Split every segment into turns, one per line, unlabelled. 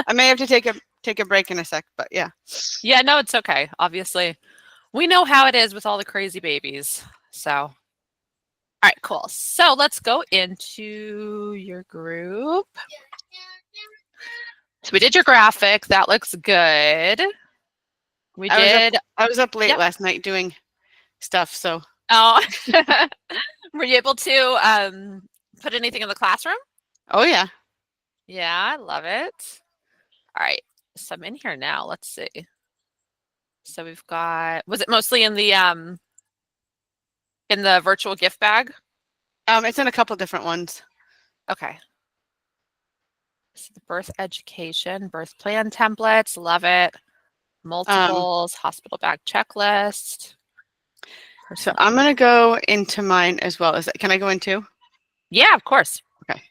I may have to take a break in a sec, but yeah.
Yeah, no, it's okay. Obviously, we know how it is with all the crazy babies. So, all right, cool. So let's go into your group. So we did your graphic. That looks good. We did.
I was up late
Yep.
last night doing stuff, so.
Oh, were you able to put anything in the classroom?
Oh yeah.
Yeah, I love it. All right, so I'm in here now. Let's see. So we've got. Was it mostly in the virtual gift bag?
It's in a couple different ones.
Okay. So the birth education, birth plan templates, love it. Multiples, hospital bag checklist.
So I'm gonna go into mine as well. Can I go in too?
Yeah, of course.
Okay.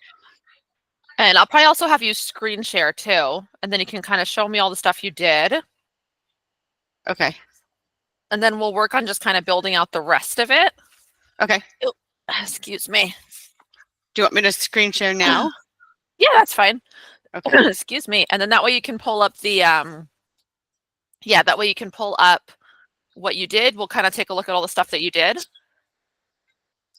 And I'll probably also have you screen share too, and then you can kind of show me all the stuff you did.
Okay.
And then we'll work on just kind of building out the rest of it.
Okay.
Oh, excuse me.
Do you want me to screen share now?
Yeah, that's fine.
Okay.
Excuse me. And then that way you can pull up the that way you can pull up what you did. We'll kind of take a look at all the stuff that you did.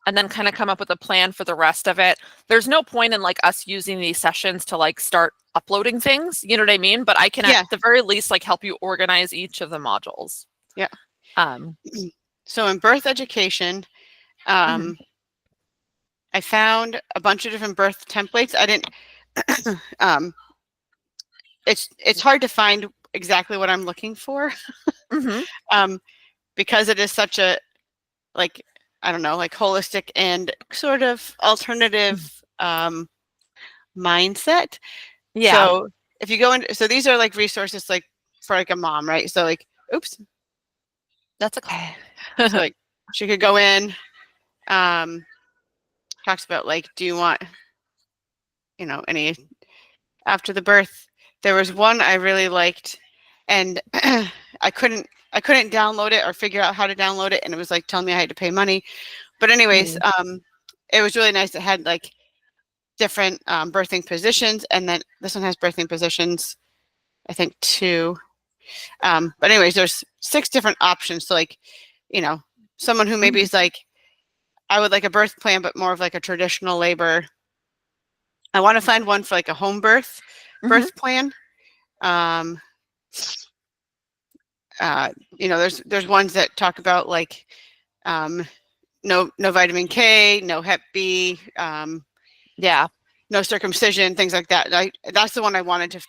And then kind of come up with a plan for the rest of it. There's no point in like us using these sessions to like start uploading things, you know what I mean? But I can at the very least like help you organize each of the modules.
Yeah.
So
in birth education, I found a bunch of different birth templates. I didn't it's hard to find exactly what I'm looking for. Because it is such a like I don't know, like holistic and sort of alternative mindset.
Yeah.
So if you go into, so these are like resources like for like a mom, right? So like, oops.
That's okay.
So like she could go in, talks about like, do you want, any after the birth? There was one I really liked and I couldn't download it or figure out how to download it. And it was like telling me I had to pay money. But anyways, it was really nice. It had like different birthing positions. And then this one has birthing positions, I think 2. But anyways, there's 6 different options. So like, someone who maybe is like, I would like a birth plan, but more of like a traditional labor. I want to find one for like a home birth plan. There's ones that talk about like no vitamin K, no Hep B, no circumcision, things like that. That's the one I wanted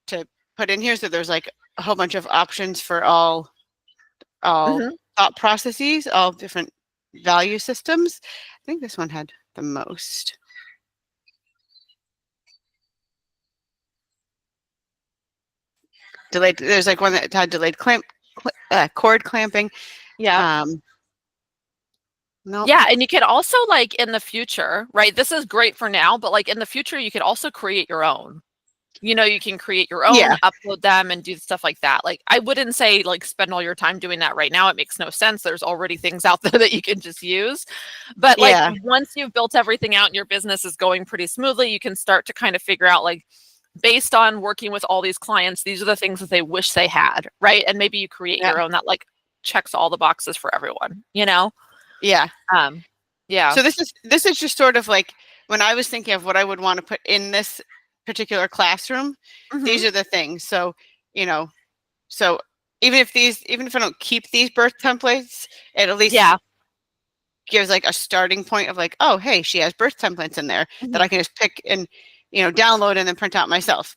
to put in here. So there's like a whole bunch of options for all thought processes, all different value systems. I think this one had the most. Delayed. There's like one that had delayed cord clamping.
Yeah.
No.
Yeah, and you could also like in the future, right? This is great for now, but like in the future, you could also create your own. You can create your own, upload them, and do stuff like that. Like I wouldn't say like spend all your time doing that right now. It makes no sense. There's already things out there that you can just use. But like once you've built everything out and your business is going pretty smoothly, you can start to kind of figure out like, based on working with all these clients, these are the things that they wish they had, right? And maybe you create your own that like checks all the boxes for everyone, Yeah.
So this is just sort of like when I was thinking of what I would want to put in this particular classroom, these are the things. So, so even if I don't keep these birth templates, it at least gives like a starting point of like, oh, hey, she has birth templates in there that I can just pick and, download and then print out myself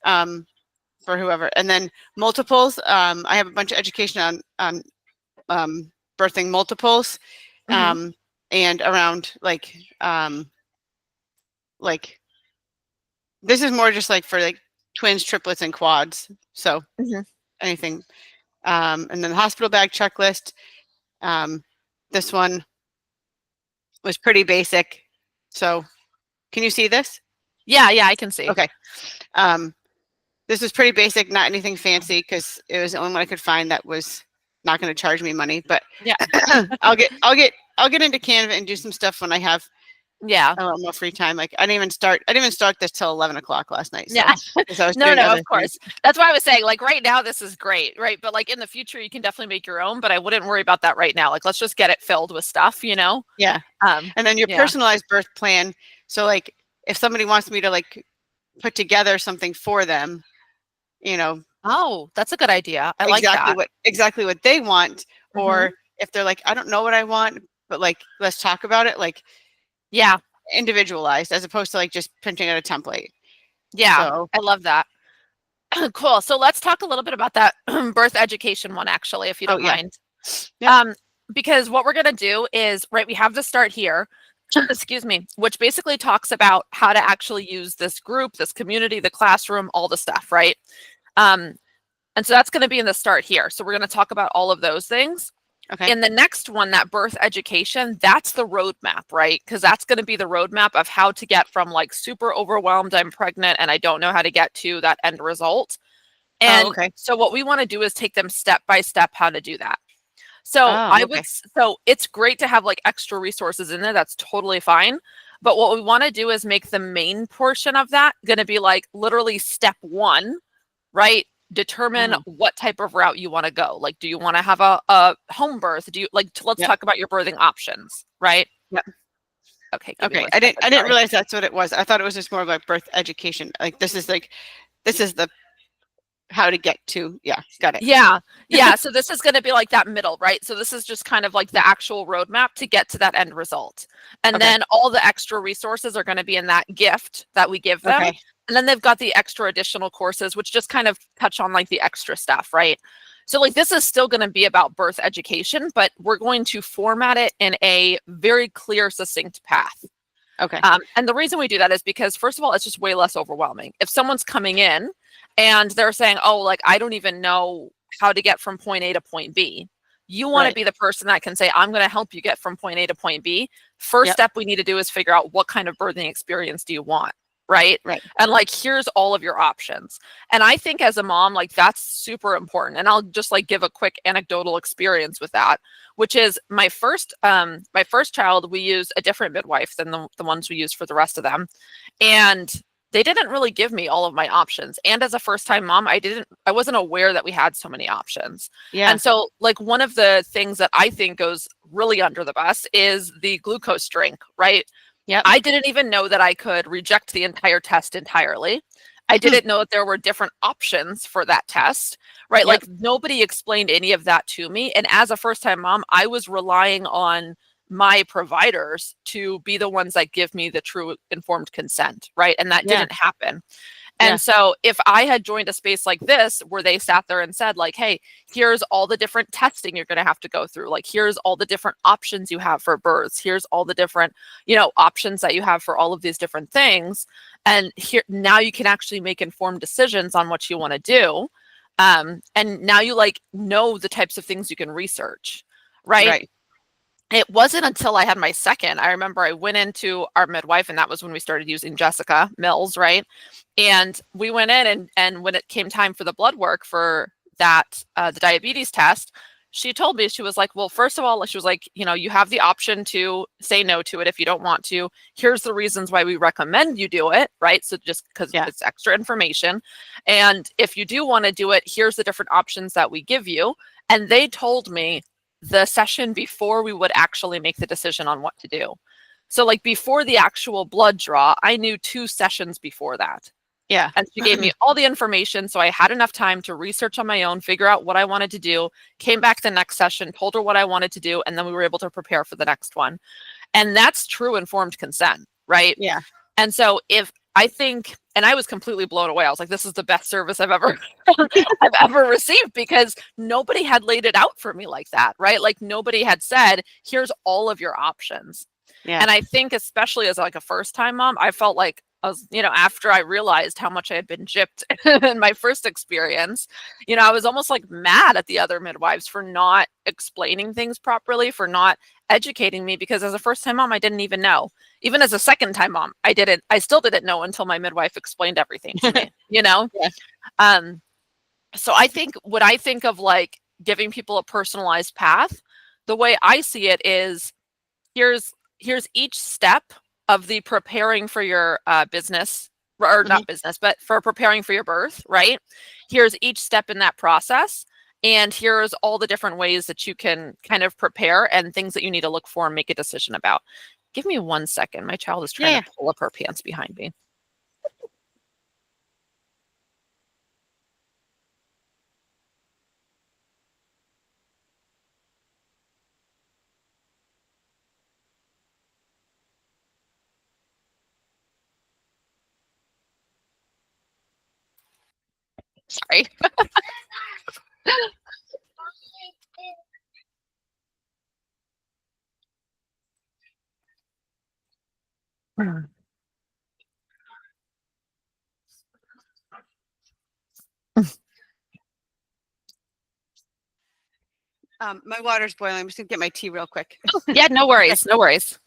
for whoever. And then multiples, I have a bunch of education on birthing multiples and around like this is more just like for like twins, triplets, and quads. So anything. And then the hospital bag checklist. This one was pretty basic. So can you see this?
Yeah, I can see.
Okay. This is pretty basic, not anything fancy, because it was the only one I could find that was not going to charge me money. But I'll get into Canva and do some stuff when I have
Yeah.
a little more free time. Like I didn't even start this till 11 o'clock last night. So,
Yeah.
'cause I was
No,
doing
no,
other
of course.
things.
That's why I was saying, like, right now, this is great, right? But like in the future, you can definitely make your own, but I wouldn't worry about that right now. Like, let's just get it filled with stuff, you know?
Yeah. And then your
Yeah.
personalized birth plan. So like if somebody wants me to like put together something for them, you know,
Oh, that's a good idea. I like that.
exactly what they want,
Hmm.
or if they're like, I don't know what I want, but like let's talk about it, like
Yeah.
individualized as opposed to like just printing out a template.
Yeah.
So
I love that. Cool. So let's talk a little bit about that birth education one, actually, if you
oh
don't
yeah.
mind.
Yep.
Um, because what we're going to do is, right, we have the start here, excuse me, which basically talks about how to actually use this group, this community, the classroom, all the stuff, right? Um, and so that's going to be in the start here. So we're going to talk about all of those things.
Okay.
In the next one, that birth education, that's the roadmap, right? Because that's going to be the roadmap of how to get from like super overwhelmed, I'm pregnant and I don't know how to get to that end result.
Oh,
And
okay.
so what we want to do is take them step by step how to do that. So
Oh, okay.
so it's great to have like extra resources in there. That's totally fine. But what we want to do is make the main portion of that going to be like literally step one, right? Determine
Oh,
what type of route you want to go. Like, do you want to have a home birth? Do you like, let's
yep.
talk about your birthing options, right?
Yep.
Okay, give me
Okay.
1 second.
I didn't
Sorry.
realize that's what it was. I thought it was just more about birth education. Like this is the how to get to. Yeah, got it.
Yeah. Yeah. So this is going to be like that middle, right? So this is just kind of like the actual roadmap to get to that end result. And
Okay.
then all the extra resources are going to be in that gift that we give them.
Okay.
And then they've got the extra additional courses, which just kind of touch on like the extra stuff, right? So like this is still going to be about birth education, but we're going to format it in a very clear, succinct path.
Okay.
And the reason we do that is because, first of all, it's just way less overwhelming. If someone's coming in and they're saying, oh, like, I don't even know how to get from point A to point B, you want to
Right.
be the person that can say, I'm going to help you get from point A to point B. First
Yep.
step we need to do is figure out what kind of birthing experience do you want? Right.
Right.
And like, here's all of your options. And I think as a mom, like, that's super important. And I'll just like give a quick anecdotal experience with that, which is my first child, we used a different midwife than the ones we used for the rest of them. And they didn't really give me all of my options. And as a first time mom, I wasn't aware that we had so many options.
Yeah.
And so like one of the things that I think goes really under the bus is the glucose drink, right?
Yep.
I didn't even know that I could reject the entire test entirely. I didn't know that there were different options for that test, right?
Yep.
Like nobody explained any of that to me. And as a first time mom, I was relying on my providers to be the ones that give me the true informed consent, right? And that
Yeah.
didn't happen.
Yeah.
And so if I had joined a space like this where they sat there and said like, hey, here's all the different testing you're going to have to go through. Like, here's all the different options you have for births. Here's all the different, options that you have for all of these different things. And here, now you can actually make informed decisions on what you want to do. And now you like know the types of things you can research, right?
Right.
It wasn't until I had my second. I remember I went into our midwife, and that was when we started using Jessica Mills, right? And we went in, and when it came time for the blood work for that, the diabetes test, she told me, she was like, well, first of all, she was like, you have the option to say no to it if you don't want to. Here's the reasons why we recommend you do it, right? So just because it's extra information. And if you do want to do it, here's the different options that we give you. And they told me the session before we would actually make the decision on what to do. So like before the actual blood draw, I knew 2 sessions before that.
Yeah.
And she gave me all the information. So I had enough time to research on my own, figure out what I wanted to do, came back the next session, told her what I wanted to do, and then we were able to prepare for the next one. And that's true informed consent, right?
Yeah.
And so and I was completely blown away. I was like, this is the best service I've ever I've ever received, because nobody had laid it out for me like that, right? Like nobody had said, here's all of your options.
Yeah.
And I think especially as like a first time mom, I felt like I was, after I realized how much I had been gypped in my first experience, I was almost like mad at the other midwives for not explaining things properly, for not educating me, because as a first time mom, I didn't even know. Even as a second time mom, I still didn't know until my midwife explained everything to me,
Yeah.
So I think when I think of like giving people a personalized path, the way I see it is here's each step of the preparing for your business, or not business, but for preparing for your birth, right? Here's each step in that process. And here's all the different ways that you can kind of prepare and things that you need to look for and make a decision about. Give me 1 second. My child is trying to pull up her pants behind me. Sorry.
My water's boiling. I'm just gonna get my tea real quick.
Yeah, no worries. No worries.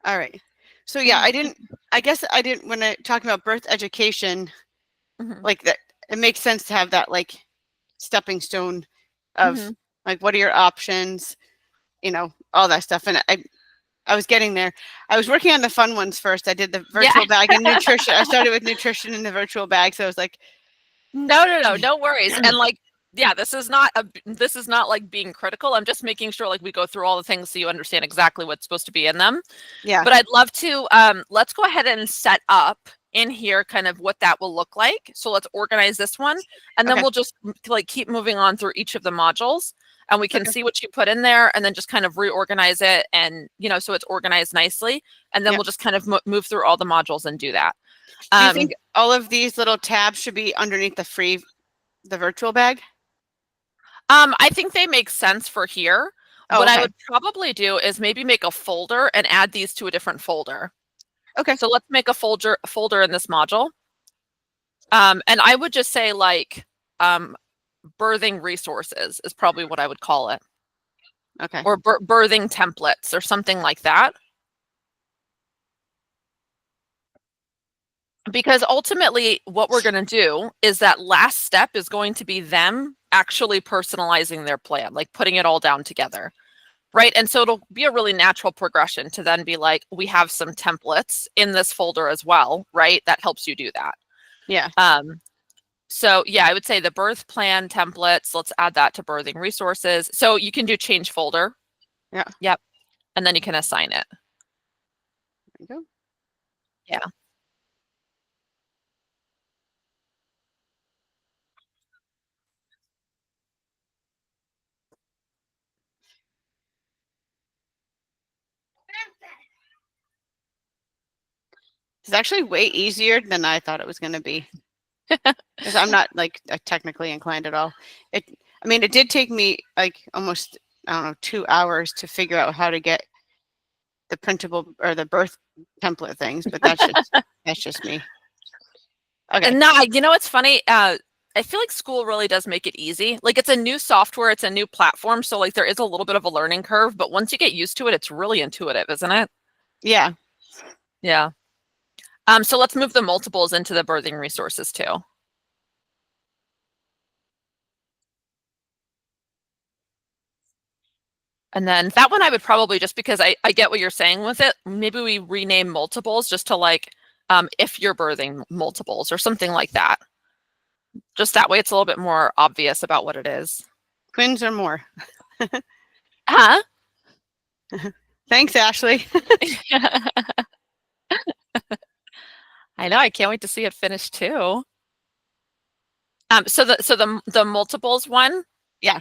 All right. So yeah, I guess I didn't, when I talking about birth education, like that, it makes sense to have that like stepping stone of like, what are your options, all that stuff. And I was getting there. I was working on the fun ones first. I did the virtual bag and nutrition. I started with nutrition in the virtual bag. So I was like,
no worries. And like, yeah, this is not like being critical. I'm just making sure like we go through all the things so you understand exactly what's supposed to be in them.
Yeah.
But I'd love to, let's go ahead and set up in here kind of what that will look like. So let's organize this one, and then we'll just like keep moving on through each of the modules, and we can see what you put in there and then just kind of reorganize it, and so it's organized nicely, and then we'll just kind of move through all the modules and do that.
Do you think all of these little tabs should be underneath the virtual bag?
I think they make sense for here. What I would probably do is maybe make a folder and add these to a different folder.
Okay.
So let's make a folder in this module. And I would just say like birthing resources is probably what I would call it.
Okay.
Or birthing templates or something like that. Because ultimately what we're going to do is that last step is going to be them actually personalizing their plan, like putting it all down together. Right. And so it'll be a really natural progression to then be like, we have some templates in this folder as well. Right. That helps you do that.
Yeah.
So yeah, I would say the birth plan templates, let's add that to birthing resources. So you can do change folder.
Yeah.
Yep. And then you can assign it.
There you go.
Yeah.
It's actually way easier than I thought it was going to be. Because I'm not like technically inclined at all. I mean, it did take me like almost, I don't know, 2 hours to figure out how to get the printable or the birth template things, but that's just me. Okay.
And no, it's funny. I feel like school really does make it easy. Like it's a new software, it's a new platform. So like there is a little bit of a learning curve, but once you get used to it, it's really intuitive, isn't it?
Yeah.
Yeah. So let's move the multiples into the birthing resources too. And then that one I would probably, just because I get what you're saying with it, maybe we rename multiples just to like, if you're birthing multiples or something like that. Just that way it's a little bit more obvious about what it is.
Twins or more.
Huh?
Thanks, Ashley.
I know. I can't wait to see it finished too. So the multiples one.
Yeah.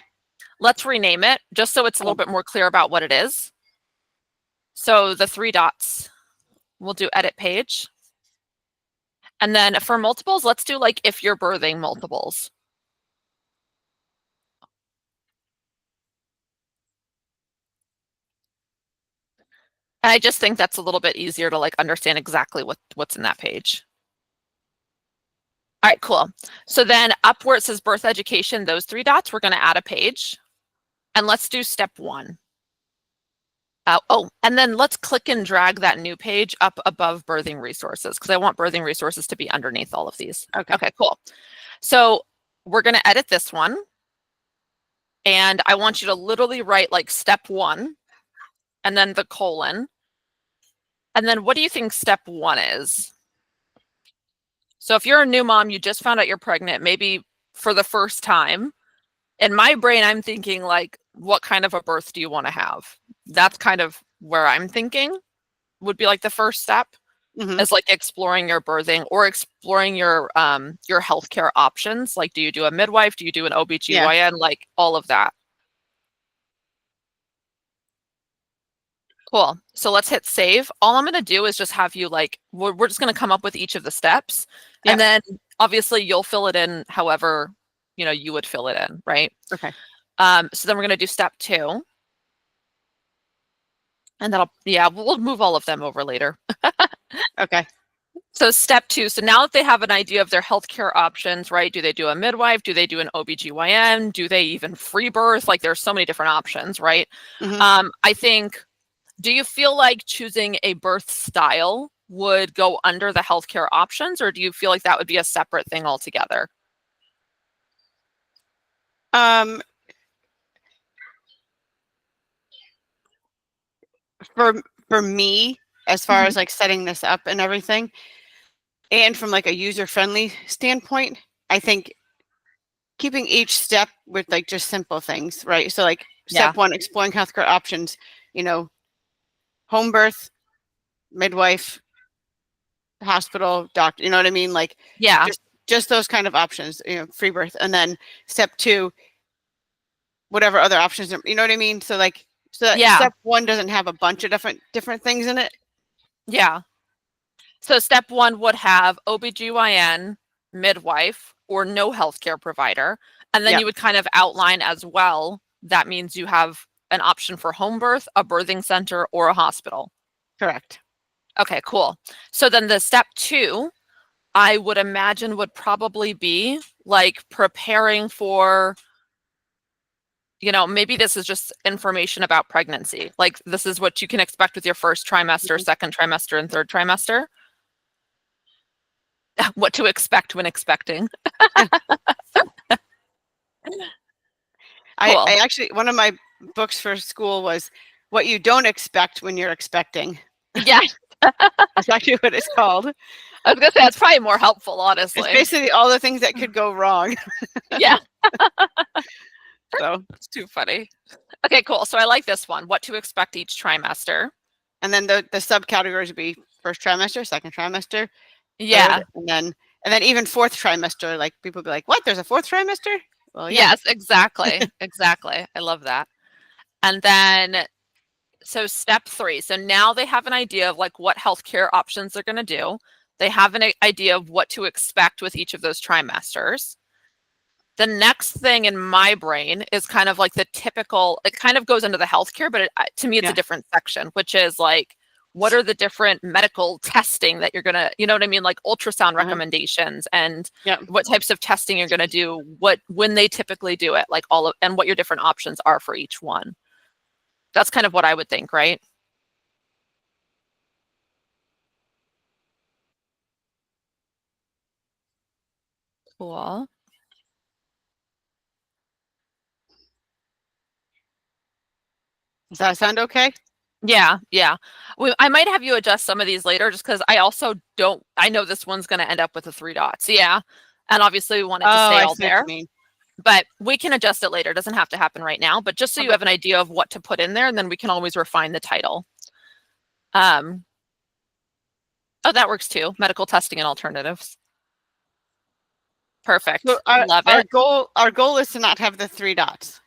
Let's rename it just so it's a little bit more clear about what it is. So the 3 dots, we'll do edit page. And then for multiples, let's do like if you're birthing multiples. And I just think that's a little bit easier to like understand exactly what's in that page. All right, cool. So then up where it says birth education, those 3 dots, we're going to add a page. And let's do step 1. And then let's click and drag that new page up above birthing resources because I want birthing resources to be underneath all of these. Okay, cool. So we're going to edit this one. And I want you to literally write like step 1 and then the colon. And then what do you think step 1 is? So if you're a new mom, you just found out you're pregnant, maybe for the first time. In my brain, I'm thinking like, what kind of a birth do you want to have? That's kind of where I'm thinking would be like the first step is like exploring your birthing or exploring your healthcare options. Like, do you do a midwife? Do you do an OBGYN? Like all of that. Cool. So let's hit save. All I'm going to do is just have you like, we're just going to come up with each of the steps. And then obviously you'll fill it in however, you would fill it in, right?
Okay.
So then we're going to do step 2. And we'll move all of them over later.
Okay.
So step 2. So now that they have an idea of their healthcare options, right? Do they do a midwife? Do they do an OBGYN? Do they even free birth? Like there's so many different options, right? I think, do you feel like choosing a birth style would go under the healthcare options, or do you feel like that would be a separate thing altogether?
For me, as far as like setting this up and everything, and from like a user-friendly standpoint, I think keeping each step with like just simple things, right? So like step 1, exploring healthcare options, home birth, midwife, hospital, doctor, you know what I mean? Like, just those kind of options, free birth. And then step 2, whatever other options, you know what I mean? So like, step 1 doesn't have a bunch of different things in it.
Yeah. So step 1 would have OBGYN, midwife, or no healthcare provider. And then you would kind of outline as well, that means you have an option for home birth, a birthing center, or a hospital.
Correct.
Okay, cool. So then the step 2, I would imagine would probably be like preparing for, maybe this is just information about pregnancy. Like this is what you can expect with your first trimester, second trimester, and third trimester. What to expect when expecting.
Cool. I actually, one of my books for school was What You Don't Expect When You're Expecting.
Yeah.
That's actually what it's called.
I was going to say, it's probably more helpful, honestly.
It's basically all the things that could go wrong.
Yeah.
So
it's too funny. Okay, cool. So I like this one. What to expect each trimester.
And then the subcategories would be first trimester, second trimester.
Yeah.
Third, and then even fourth trimester, like people be like, what? There's a fourth trimester? Well, yeah.
Yes, exactly. Exactly. I love that. And then, so step 3. So now they have an idea of like what healthcare options they're going to do. They have an idea of what to expect with each of those trimesters. The next thing in my brain is kind of like the typical, it kind of goes into the healthcare, but to me, it's a different section, which is like, what are the different medical testing that you're going to, you know what I mean? Like ultrasound recommendations and what types of testing you're going to do, when they typically do it, like and what your different options are for each one. That's kind of what I would think, right? Cool.
Does that sound okay?
Yeah. I might have you adjust some of these later just because I also I know this one's going to end up with the 3 dots. Yeah. And obviously we want it to stay all there. But we can adjust it later. It doesn't have to happen right now, but just so you have an idea of what to put in there, and then we can always refine the title. Oh, that works too. Medical testing and alternatives. Perfect.
So
Love it.
Our goal is to not have the 3 dots.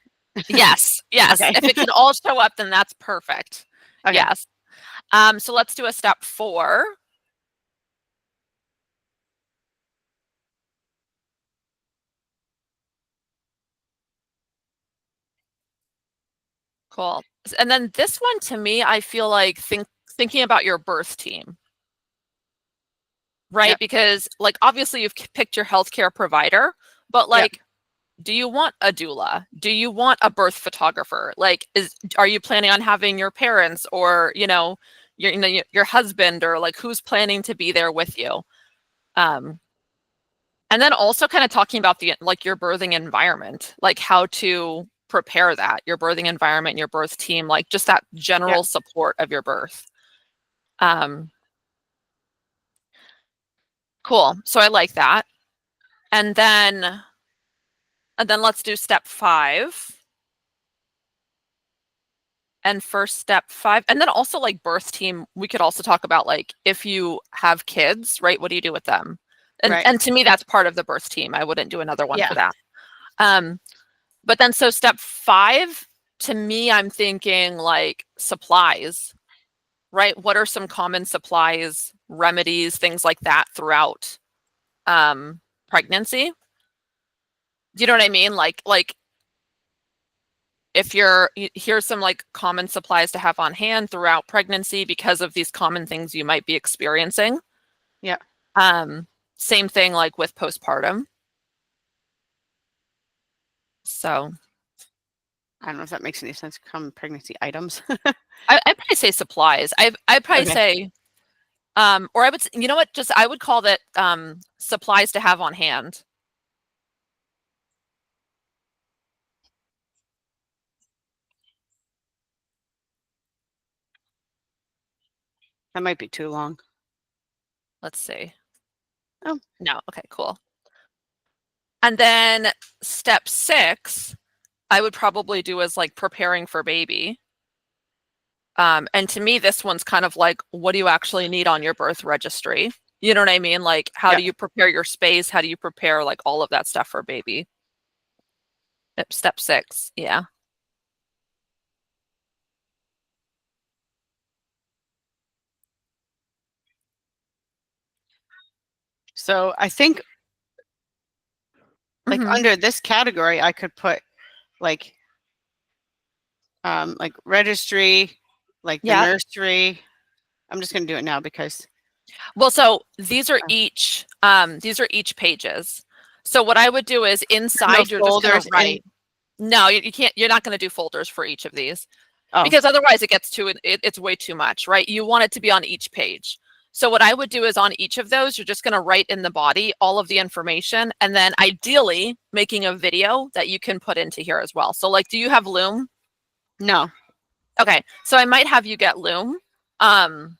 Yes. Yes.
Okay.
If it can all show up, then that's perfect.
Okay.
Yes. So let's do a step 4. Cool. And then this one, to me, I feel like thinking about your birth team, right?
Yep.
Because like, obviously you've picked your healthcare provider, but like, do you want a doula? Do you want a birth photographer? Like, are you planning on having your parents or, your husband, or like who's planning to be there with you? And then also kind of talking about your birthing environment, like how to prepare that, your birthing environment, your birth team, like just that general support of your birth. Cool. So I like that. And then let's do step 5. And first step 5, and then also like birth team, we could also talk about like if you have kids, right? What do you do with them? And to me, that's part of the birth team. I wouldn't do another one for that. But then so step 5, to me, I'm thinking like supplies, right? What are some common supplies, remedies, things like that throughout pregnancy? Do you know what I mean? Like if here's some like common supplies to have on hand throughout pregnancy because of these common things you might be experiencing.
Yeah.
Same thing like with postpartum. So
I don't know if that makes any sense. Common pregnancy items.
I'd probably say supplies. I'd probably say, or I would, you know what, I would call that supplies to have on hand.
That might be too long.
Let's see.
Oh,
no. Okay, cool. And then step 6, I would probably do as like preparing for baby. And to me, this one's kind of like, what do you actually need on your birth registry? You know what I mean? Like, how do you prepare your space? How do you prepare like all of that stuff for baby? Step 6. Yeah.
So I think like under this category, I could put like registry, like the nursery. I'm just going to do it now because.
Well, so these are each pages. So what I would do is inside you're just going to write. No, you can't. You're not going to do folders for each of these because otherwise it gets it's way too much, right? You want it to be on each page. So what I would do is on each of those, you're just going to write in the body all of the information, and then ideally making a video that you can put into here as well. So like, do you have Loom?
No.
Okay, so I might have you get Loom. I'm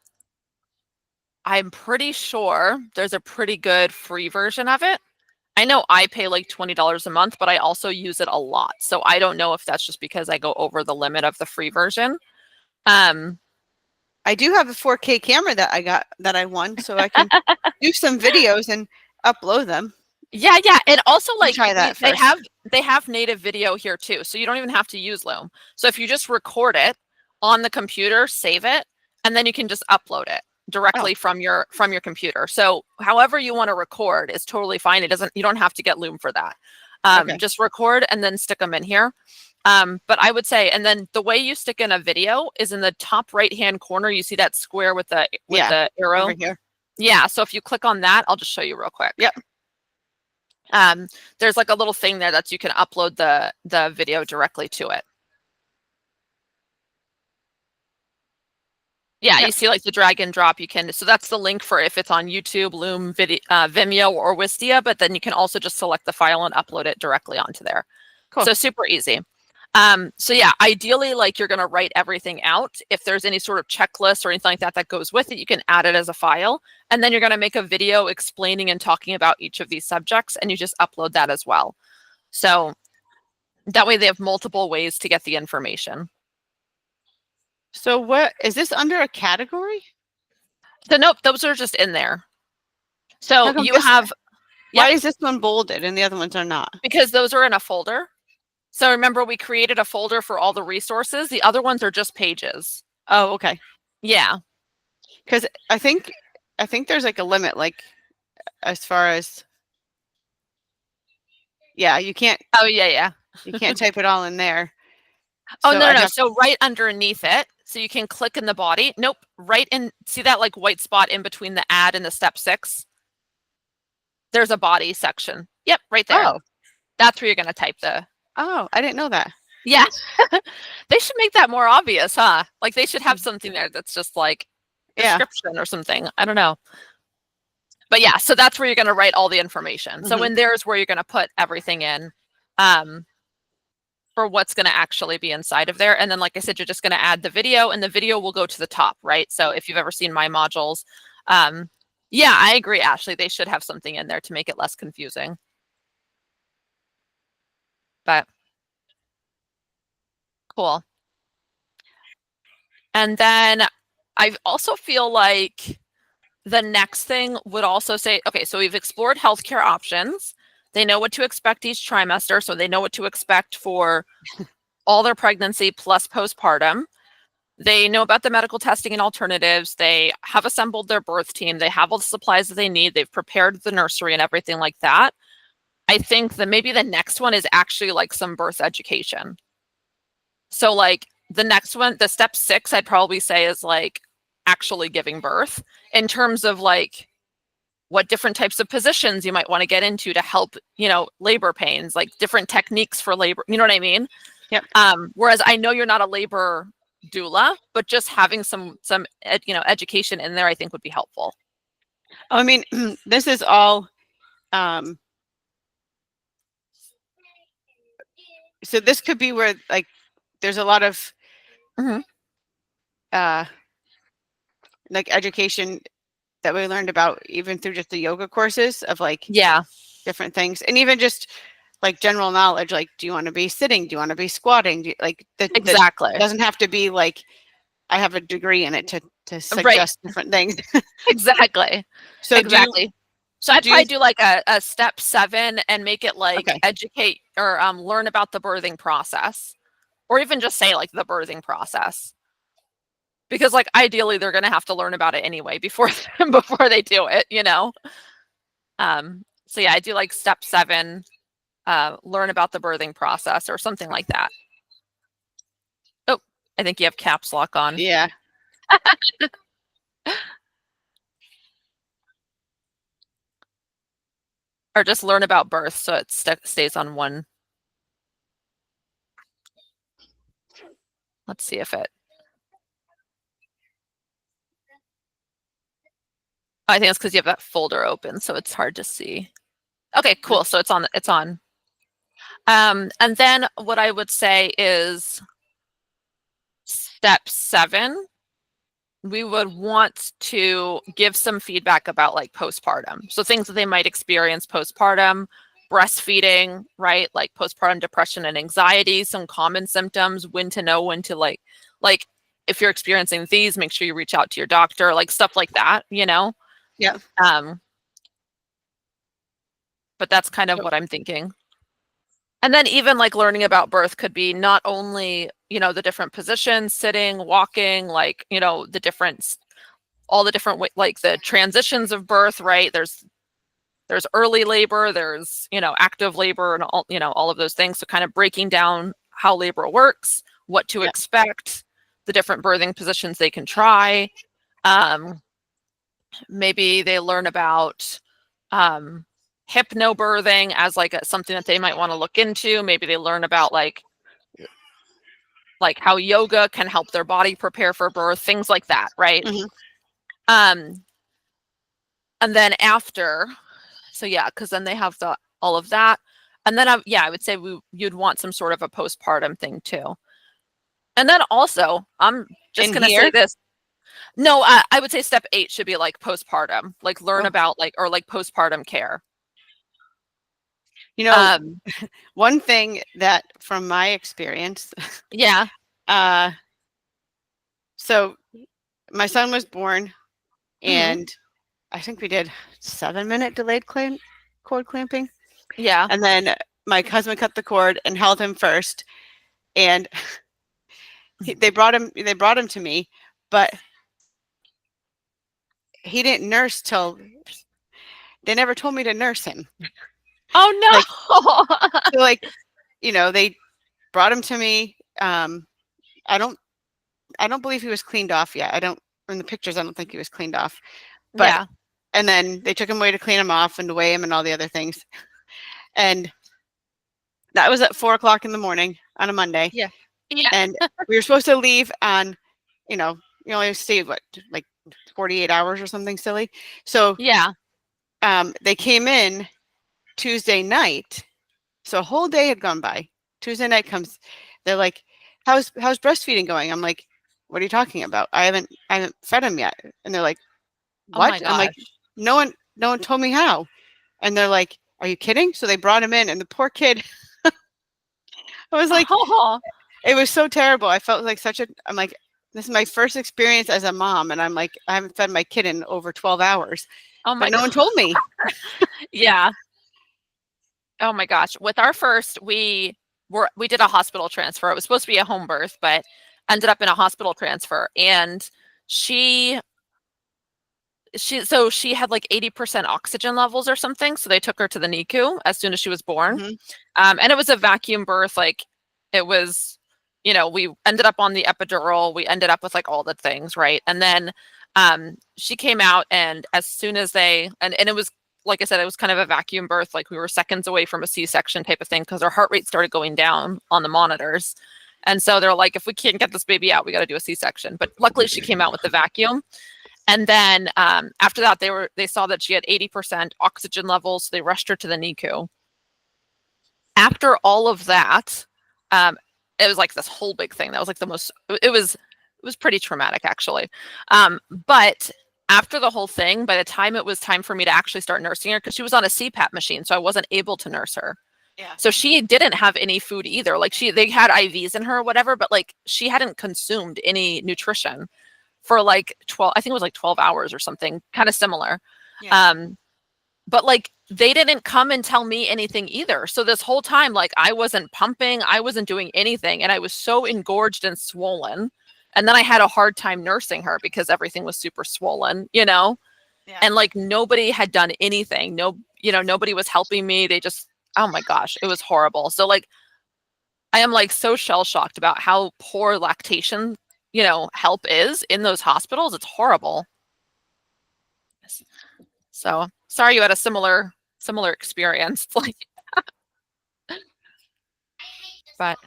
pretty sure there's a pretty good free version of it. I know I pay like $20 a month, but I also use it a lot. So I don't know if that's just because I go over the limit of the free version.
I do have a 4K camera that I won, so I can do some videos and upload them.
Yeah. And also like
try that
they have native video here too. So you don't even have to use Loom. So if you just record it on the computer, save it, and then you can just upload it directly from your computer. So however you want to record is totally fine. You don't have to get Loom for that. Just record and then stick them in here. But I would say, and then the way you stick in a video is in the top right-hand corner. You see that square with the arrow
over here.
Yeah. So if you click on that, I'll just show you real quick.
Yep.
There's like a little thing there that you can upload the video directly to it. Yeah, you see like the drag and drop. So that's the link for if it's on YouTube, Loom, Vimeo, or Wistia, but then you can also just select the file and upload it directly onto there. Cool. So super easy. So yeah, ideally, like you're going to write everything out. If there's any sort of checklist or anything like that goes with it, you can add it as a file. And then you're going to make a video explaining and talking about each of these subjects, and you just upload that as well. So that way they have multiple ways to get the information.
So what is this under a category?
So nope, those are just in there. So you
this,
have,
why is this one bolded and the other ones are not?
Because those are in a folder. So remember, we created a folder for all the resources. The other ones are just pages.
Oh, okay.
Yeah.
Because I think there's like a limit, like as far as, yeah, you can't.
Oh yeah.
You can't type it all in there.
Oh, so no. So right underneath it, so you can click in the body. Nope, right in, see that like white spot in between the ad and the step 6? There's a body section. Yep, right there.
Oh.
That's where you're going to type the.
Oh, I didn't know that.
Yeah. They should make that more obvious, huh? Like they should have something there that's just like description or something. I don't know. But yeah, so that's where you're going to write all the information. So in there is where you're going to put everything in for what's going to actually be inside of there. And then, like I said, you're just going to add the video, and the video will go to the top, right? So if you've ever seen my modules, yeah, I agree, Ashley. They should have something in there to make it less confusing. But cool. And then I also feel like the next thing would also say, okay, so we've explored healthcare options. They know what to expect each trimester, so they know what to expect for all their pregnancy plus postpartum. They know about the medical testing and alternatives. They have assembled their birth team. They have all the supplies that they need. They've prepared the nursery and everything like that. I think that maybe the next one is actually like some birth education. So like the next one, the step 6, I'd probably say is like actually giving birth, in terms of like what different types of positions you might want to get into to help, labor pains, like different techniques for labor, you know what I mean?
Yep.
Whereas I know you're not a labor doula, but just having some education in there, I think would be helpful.
I mean, this is all, so this could be where like there's a lot of like education that we learned about even through just the yoga courses of like different things, and even just like general knowledge, like do you want to be sitting, do you want to be squatting, exactly. It doesn't have to be like I have a degree in it to suggest different things.
Exactly. So exactly. So I'd probably do like a step 7 and make it like educate or learn about the birthing process, or even just say like the birthing process, because like ideally they're going to have to learn about it anyway before they do it, So yeah, I do like step 7, learn about the birthing process or something like that. Oh, I think you have caps lock on.
Yeah.
Or just learn about birth so it stays on one. Let's see if it. I think it's because you have that folder open, so it's hard to see. Okay, cool. So it's on. And then what I would say is step 7. We would want to give some feedback about like postpartum. So things that they might experience postpartum, breastfeeding, right? Like postpartum depression and anxiety, some common symptoms, when to know when to like if you're experiencing these, make sure you reach out to your doctor, like stuff like that,
Yeah.
But that's kind of what I'm thinking. And then even like learning about birth could be not only, the different positions, sitting, walking, like, all the different like the transitions of birth, right? There's early labor, there's, active labor and all, all of those things. So kind of breaking down how labor works, what to expect, the different birthing positions they can try. Maybe they learn about hypnobirthing as like something that they might want to look into. Maybe they learn about like how yoga can help their body prepare for birth, things like that, right? And then after, so yeah, because then they have all of that, and then I would say you'd want some sort of a postpartum thing too. And then also, I'm just gonna say this. No, I would say step 8 should be like postpartum, like learn about like, or like postpartum care.
You know,
Um,
one thing that from my experience,
yeah.
uh, so my son was born
Hmm.
and I think we did 7-minute delayed cord clamping.
Yeah.
And then my husband cut the cord and held him first. And they brought him to me, but he didn't nurse till they never told me to nurse him. Like,
Oh no.
so like, they brought him to me. I don't believe he was cleaned off yet. I don't in the pictures I don't think he was cleaned off. But
Yeah.
and then they took him away to clean him off and to weigh him and all the other things. And that was at 4 o'clock in the morning on a Monday.
Yeah. Yeah.
And we were supposed to leave on, you only stay what, like 48 hours or something silly. So
Yeah.
they came in Tuesday night. So a whole day had gone by. Tuesday night comes, they're like, how's breastfeeding going? I'm like, what are you talking about? I haven't fed him yet. And they're like,
Oh my
what? I'm like,
gosh.
no one told me how. And they're like, are you kidding? So they brought him in and the poor kid, I was like,
Oh,
it was so terrible. I felt like I'm like, this is my first experience as a mom. And I'm like, I haven't fed my kid in over 12 hours,
oh
but
my
no
god.
one told me.
Yeah. Oh my gosh. With our first, we did a hospital transfer. It was supposed to be a home birth, but ended up in a hospital transfer. And she she had like 80% oxygen levels or something. So they took her to the NICU as soon as she was born.
Hmm.
And it was a vacuum birth. Like it was, we ended up on the epidural. We ended up with like all the things, right? And then she came out, and as soon as and it was, like I said, it was kind of a vacuum birth. Like we were seconds away from a C-section type of thing because her heart rate started going down on the monitors. And so they're like, if we can't get this baby out, we got to do a C-section. But luckily she came out with the vacuum. And then after that, they saw that she had 80% oxygen levels. So they rushed her to the NICU. After all of that, it was like this whole big thing. That was like it was pretty traumatic actually. But after the whole thing, by the time it was time for me to actually start nursing her, because she was on a CPAP machine, so I wasn't able to nurse her.
Yeah.
So she didn't have any food either. Like they had IVs in her or whatever, but like she hadn't consumed any nutrition for like 12, I think it was like 12 hours or something, kind of similar.
Yeah.
But like they didn't come and tell me anything either. So this whole time, like I wasn't pumping, I wasn't doing anything, and I was so engorged and swollen. And then I had a hard time nursing her because everything was super swollen.
Yeah.
And like nobody had done anything. No, nobody was helping me. They just, oh my gosh, it was horrible. So like I am like so shell shocked about how poor lactation, help is in those hospitals. It's horrible. So sorry you had a similar experience. Like, but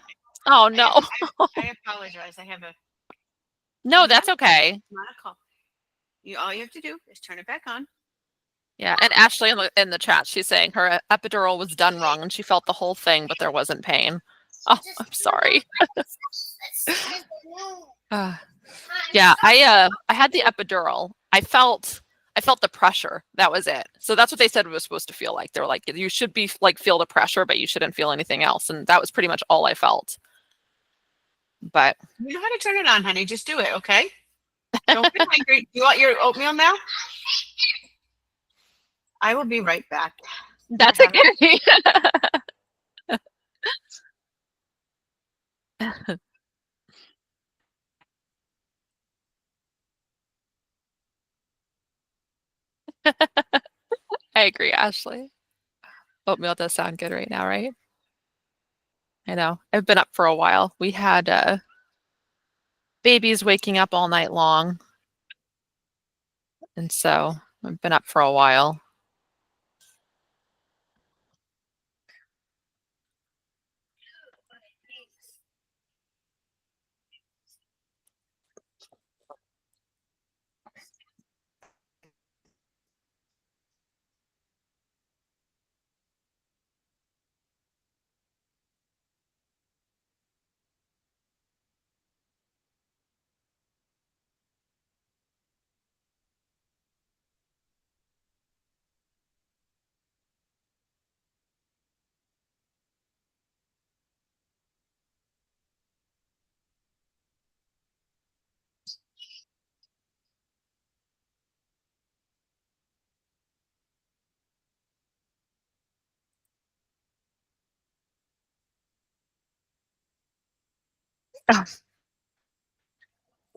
oh no.
I apologize. I have a
No, that's okay.
call. All you have to do is turn it back on.
Yeah, and Ashley in the chat, she's saying her epidural was done wrong and she felt the whole thing, but there wasn't pain. Oh, I'm sorry. Uh, yeah, I had the epidural. I felt the pressure. That was it. So that's what they said it was supposed to feel like. They were like, you should be like feel the pressure, but you shouldn't feel anything else. And that was pretty much all I felt. But
You know how to turn it on, honey. Just do it, okay? Don't get angry. You want your oatmeal now? I will be right back.
that's
I have it.
okay. I agree, Ashley. Oatmeal does sound good right now, right? I know. I've been up for a while. We had babies waking up all night long, and so I've been up for a while.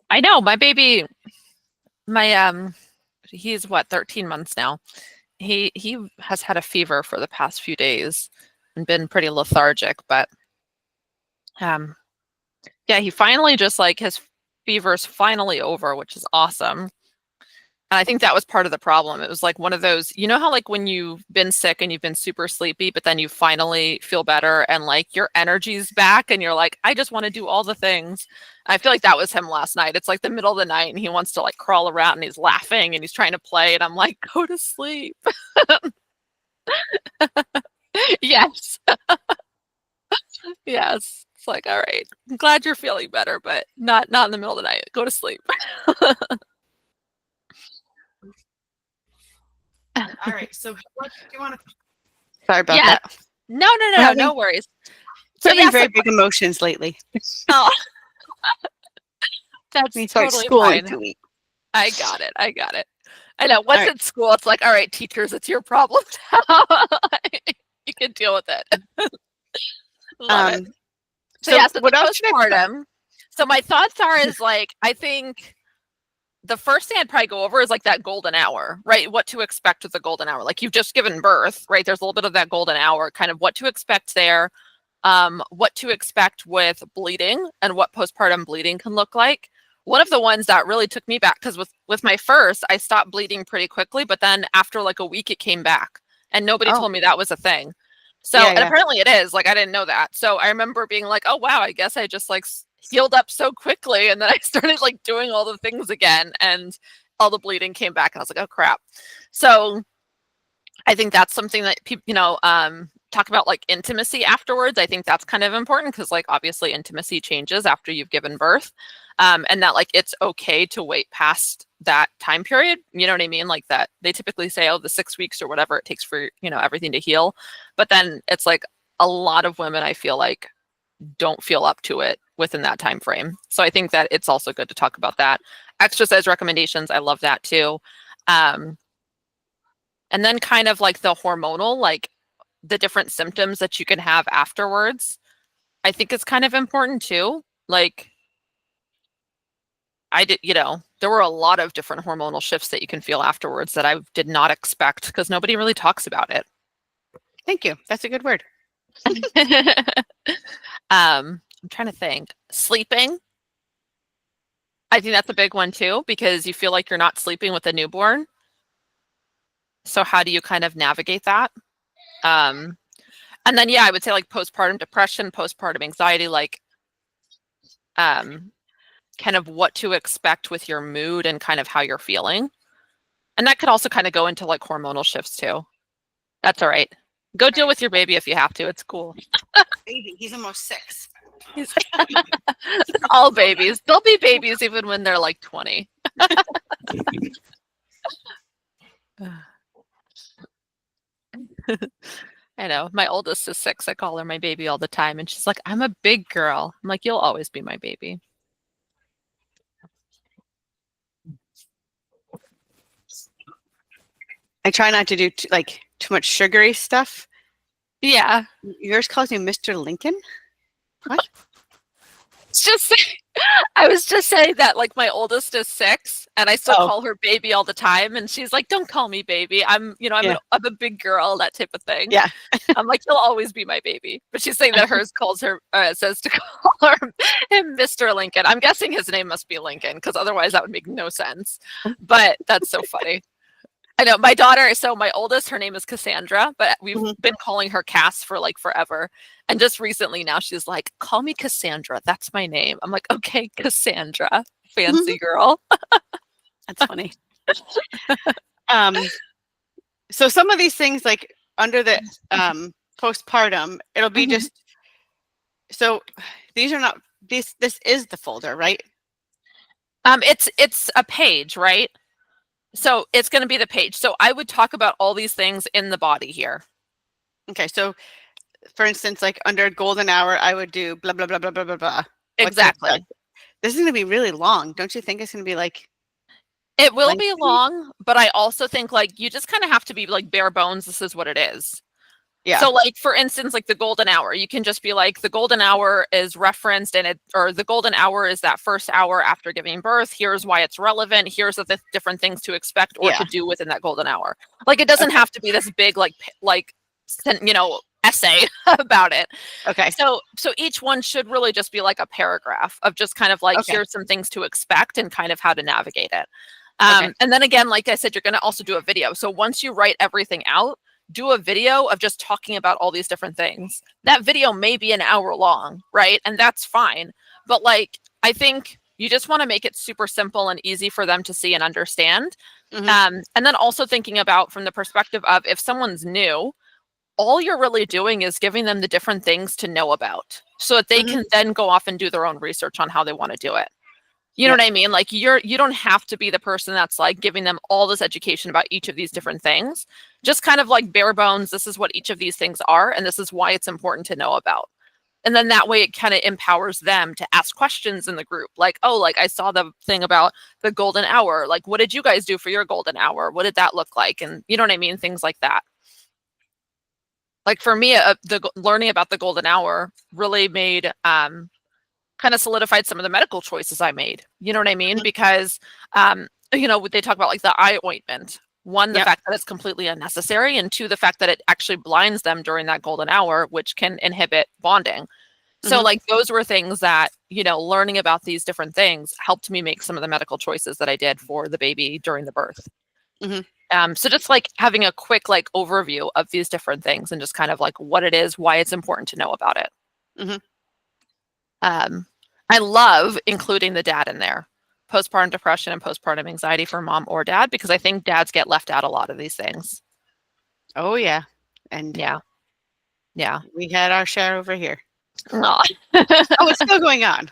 I know my baby, he's what, 13 months now. He has had a fever for the past few days and been pretty lethargic, but yeah, he finally just like his fever's finally over, which is awesome. And I think that was part of the problem. It was like one of those, you know how like when you've been sick and you've been super sleepy, but then you finally feel better and like your energy's back and you're like, I just want to do all the things. I feel like that was him last night. It's like the middle of the night and he wants to like crawl around and he's laughing and he's trying to play and I'm like, go to sleep. Yes. Yes. It's like, all right, I'm glad you're feeling better, but not in the middle of the night. Go to sleep.
All right. So what do you want to? Sorry about
Yeah.
that.
No worries.
So yeah, very big emotions lately.
Oh, that's
We start
totally
school
fine.
in 2 weeks.
I got it. I know. Once at school, it's like, all right, teachers, it's your problem now. You can deal with it. Love it. So yeah, so
what
the
else
postpartum. So my thoughts are is like, I think the first thing I'd probably go over is like that golden hour, right? What to expect with the golden hour. Like you've just given birth, right? There's a little bit of that golden hour, kind of what to expect there, what to expect with bleeding and what postpartum bleeding can look like. One of the ones that really took me back, because with my first, I stopped bleeding pretty quickly, but then after like a week, it came back and nobody told me that was a thing. So, and apparently it is, like, I didn't know that. So I remember being like, oh, wow, I guess I just like healed up so quickly. And then I started like doing all the things again and all the bleeding came back and I was like, oh crap. So I think that's something that people, talk about like intimacy afterwards. I think that's kind of important because like obviously intimacy changes after you've given birth. And that like it's okay to wait past that time period. You know what I mean? Like that they typically say, oh, the 6 weeks or whatever it takes for, everything to heal. But then it's like a lot of women, I feel like, don't feel up to it within that time frame. So I think that it's also good to talk about that. Exercise recommendations, I love that too. And then kind of like the hormonal, like the different symptoms that you can have afterwards, I think it's kind of important too. Like there were a lot of different hormonal shifts that you can feel afterwards that I did not expect because nobody really talks about it.
Thank you. That's a good word.
I'm trying to think. Sleeping. I think that's a big one too, because you feel like you're not sleeping with a newborn. So how do you kind of navigate that? And then, yeah, I would say like postpartum depression, postpartum anxiety, like kind of what to expect with your mood and kind of how you're feeling. And that could also kind of go into like hormonal shifts too. That's all right. Go deal with your baby if you have to. It's cool.
Baby, he's almost 6.
All babies. They'll be babies even when they're like 20. I know. My oldest is 6. I call her my baby all the time. And she's like, I'm a big girl. I'm like, you'll always be my baby.
I try not to do too much sugary stuff.
Yeah.
Yours calls you Mr. Lincoln? What?
I was just saying that like my oldest is 6 and I still call her baby all the time. And she's like, don't call me baby. I'm a big girl, that type of thing.
Yeah.
I'm like, you'll always be my baby. But she's saying that hers calls her, says to call him Mr. Lincoln. I'm guessing his name must be Lincoln because otherwise that would make no sense. But that's so funny. I know my daughter, so my oldest, her name is Cassandra, but we've been calling her Cass for like forever. And just recently now she's like, call me Cassandra. That's my name. I'm like, okay, Cassandra, fancy girl.
That's funny. So some of these things like under the postpartum, it'll be just, so these are not, this is the folder, right?
It's a page, right? So it's going to be the page. So I would talk about all these things in the body here.
Okay. So for instance, like under golden hour, I would do blah, blah, blah, blah, blah, blah, blah.
Exactly.
This is going to be really long. Don't you think it's going to be like?
It will be long, but I also think like you just kind of have to be like bare bones. This is what it is.
Yeah.
So like, for instance, like the golden hour, you can just be like, the golden hour is referenced in it, or the golden hour is that first hour after giving birth. Here's why it's relevant. Here's the different things to expect or
Yeah.
to do within that golden hour. Like, it doesn't
Okay.
have to be this big, essay about it.
Okay.
So each one should really just be like a paragraph of just kind of like,
Okay.
here's some things to expect and kind of how to navigate it.
Okay.
And then again, like I said, you're going to also do a video. So once you write everything out, do a video of just talking about all these different things. That video may be an hour long, right? And that's fine. But like, I think you just want to make it super simple and easy for them to see and understand. And then also thinking about from the perspective of, if someone's new, all you're really doing is giving them the different things to know about so that they can then go off and do their own research on how they want to do it. You know what I mean? Like, you don't have to be the person that's like giving them all this education about each of these different things. Just kind of like bare bones, this is what each of these things are, and this is why it's important to know about. And then that way it kind of empowers them to ask questions in the group. Like, oh, like I saw the thing about the golden hour. Like, what did you guys do for your golden hour? What did that look like? And you know what I mean? Things like that. Like for me, the learning about the golden hour really made, kind of solidified some of the medical choices I made. You know what I mean? Because, they talk about like the eye ointment. One, the fact that it's completely unnecessary, and two, the fact that it actually blinds them during that golden hour, which can inhibit bonding. So like, those were things that, learning about these different things helped me make some of the medical choices that I did for the baby during the birth. So just like having a quick like overview of these different things and just kind of like what it is, why it's important to know about it. I love including the dad in there, postpartum depression and postpartum anxiety for mom or dad, because I think dads get left out a lot of these things.
Oh yeah. And
yeah.
We had our share over here.
Oh,
it's still going on.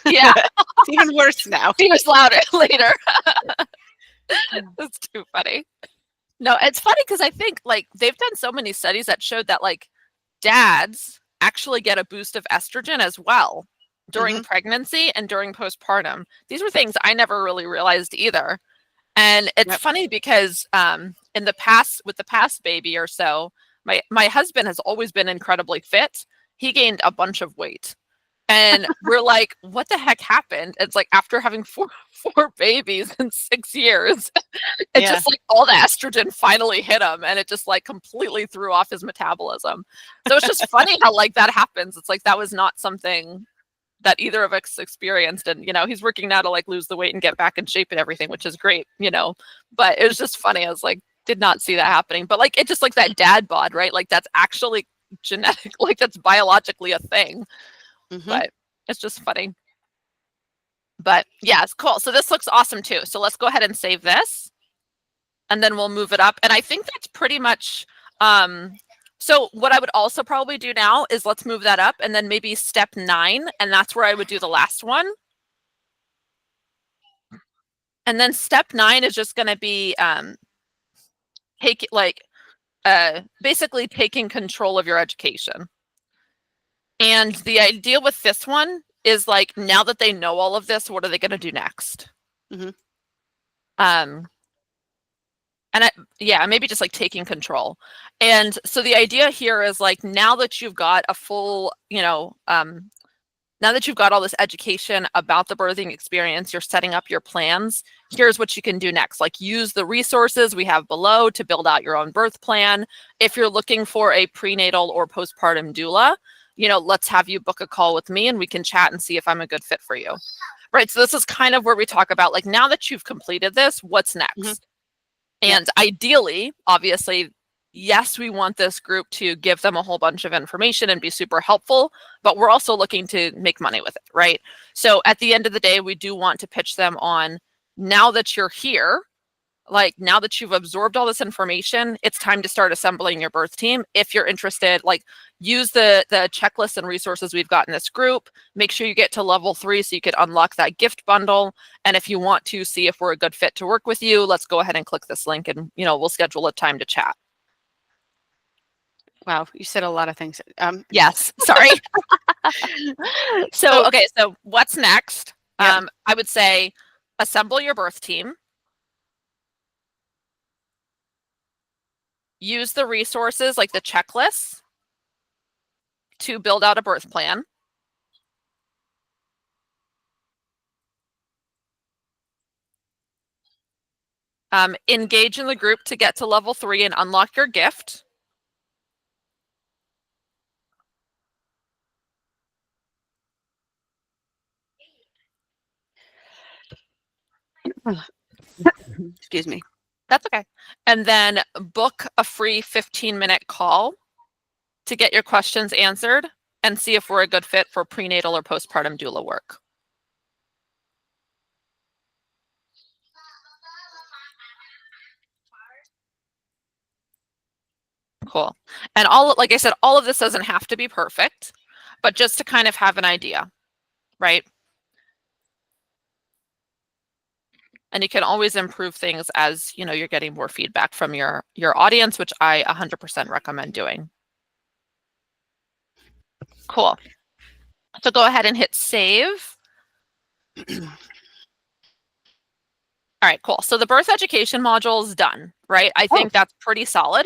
Yeah.
It's even worse now.
It's louder later. That's too funny. No, it's funny because I think like they've done so many studies that showed that like dads actually get a boost of estrogen as well during pregnancy and during postpartum. These were things I never really realized either. And it's funny because in the past, with the past baby or so, my husband has always been incredibly fit. He gained a bunch of weight. And we're like, what the heck happened? It's like after having four babies in 6 years, it's just like all the estrogen finally hit him, and it just like completely threw off his metabolism. So it's just funny how like that happens. It's like that was not something that either of us experienced. And, he's working now to like lose the weight and get back in shape and everything, which is great, but it was just funny. I was like, did not see that happening. But like, it's just like that dad bod, right? Like that's actually genetic, like that's biologically a thing. But it's just funny. But yeah, it's cool. So this looks awesome too. So let's go ahead and save this, and then we'll move it up. And I think that's pretty much, so what I would also probably do now is let's move that up, and then maybe step 9. And that's where I would do the last one. And then step 9 is just going to be, basically taking control of your education. And the idea with this one is like, now that they know all of this, what are they going to do next? Maybe just like taking control. And so the idea here is like, now that you've got a full, now that you've got all this education about the birthing experience, you're setting up your plans. Here's what you can do next. Like, use the resources we have below to build out your own birth plan. If you're looking for a prenatal or postpartum doula, let's have you book a call with me and we can chat and see if I'm a good fit for you. Right. So this is kind of where we talk about like, now that you've completed this, what's next? And ideally, obviously, yes, we want this group to give them a whole bunch of information and be super helpful, but we're also looking to make money with it, right? So at the end of the day, we do want to pitch them on, now that you're here, like now that you've absorbed all this information, it's time to start assembling your birth team. If you're interested, like use the checklists and resources we've got in this group. Make sure you get to level 3 so you can unlock that gift bundle. And if you want to see if we're a good fit to work with you, let's go ahead and click this link and, we'll schedule a time to chat.
Wow, you said a lot of things.
Yes, sorry. So what's next? I would say assemble your birth team. use the resources like the checklists to build out a birth plan. Engage in the group to get to level 3 and unlock your gift.
Excuse me.
That's okay. And then book a free 15-minute call to get your questions answered and see if we're a good fit for prenatal or postpartum doula work. Cool. And like I said, all of this doesn't have to be perfect, but just to kind of have an idea, right? And you can always improve things as, you know, you're getting more feedback from your audience, which I 100% recommend doing. Cool. So go ahead and hit save. All right, cool. So the birth education module is done, right? I think that's pretty solid.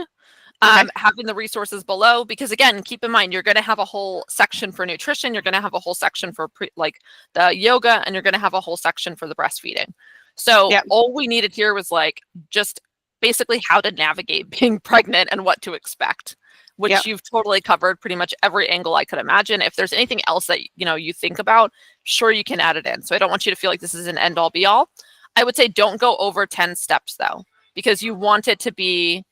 Okay.
Having the resources below, because again, keep in mind, you're going to have a whole section for nutrition. You're going to have a whole section for like the yoga, and you're going to have a whole section for the breastfeeding. So all we needed here was like just basically how to navigate being pregnant and what to expect, which you've totally covered pretty much every angle I could imagine. If there's anything else that, you know, you think about, sure, you can add it in. So I don't want you to feel like this is an end all be all. I would say don't go over 10 steps though, because you want it to be,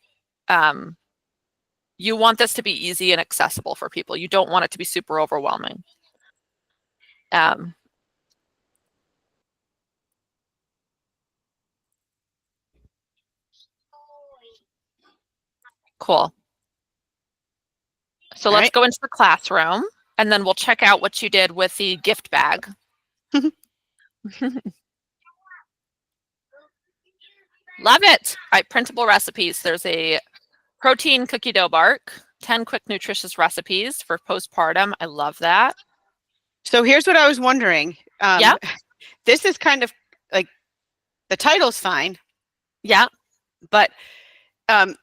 you want this to be easy and accessible for people. You don't want it to be super overwhelming. Cool. So let's go into the classroom, and then we'll check out what you did with the gift bag. Love it. All right, printable recipes. There's a protein cookie dough bark, 10 quick nutritious recipes for postpartum. I love that.
So here's what I was wondering. This is kind of like, the title's fine.
Yeah.
But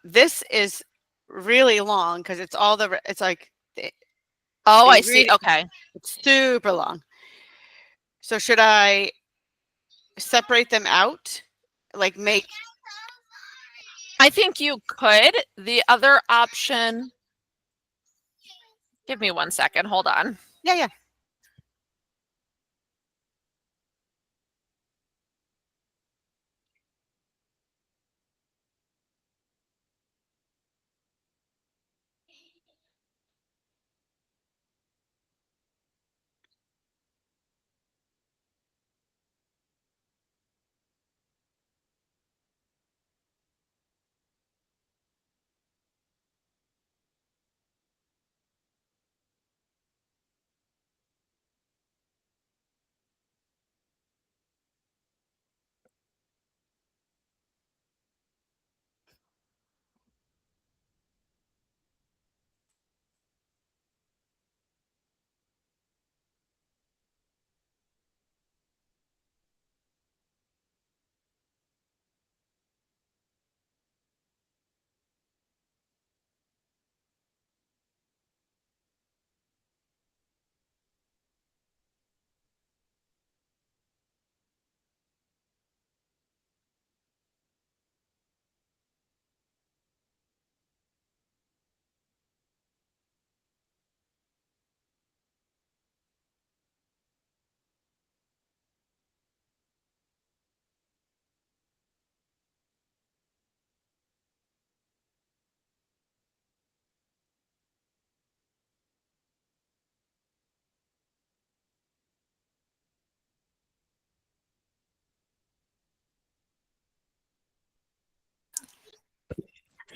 this is really long because it's all the, it's like.
Oh, I see. Okay.
It's super long. So should I separate them out? Like make.
I think you could. The other option. Give me 1 second. Hold on.
Yeah.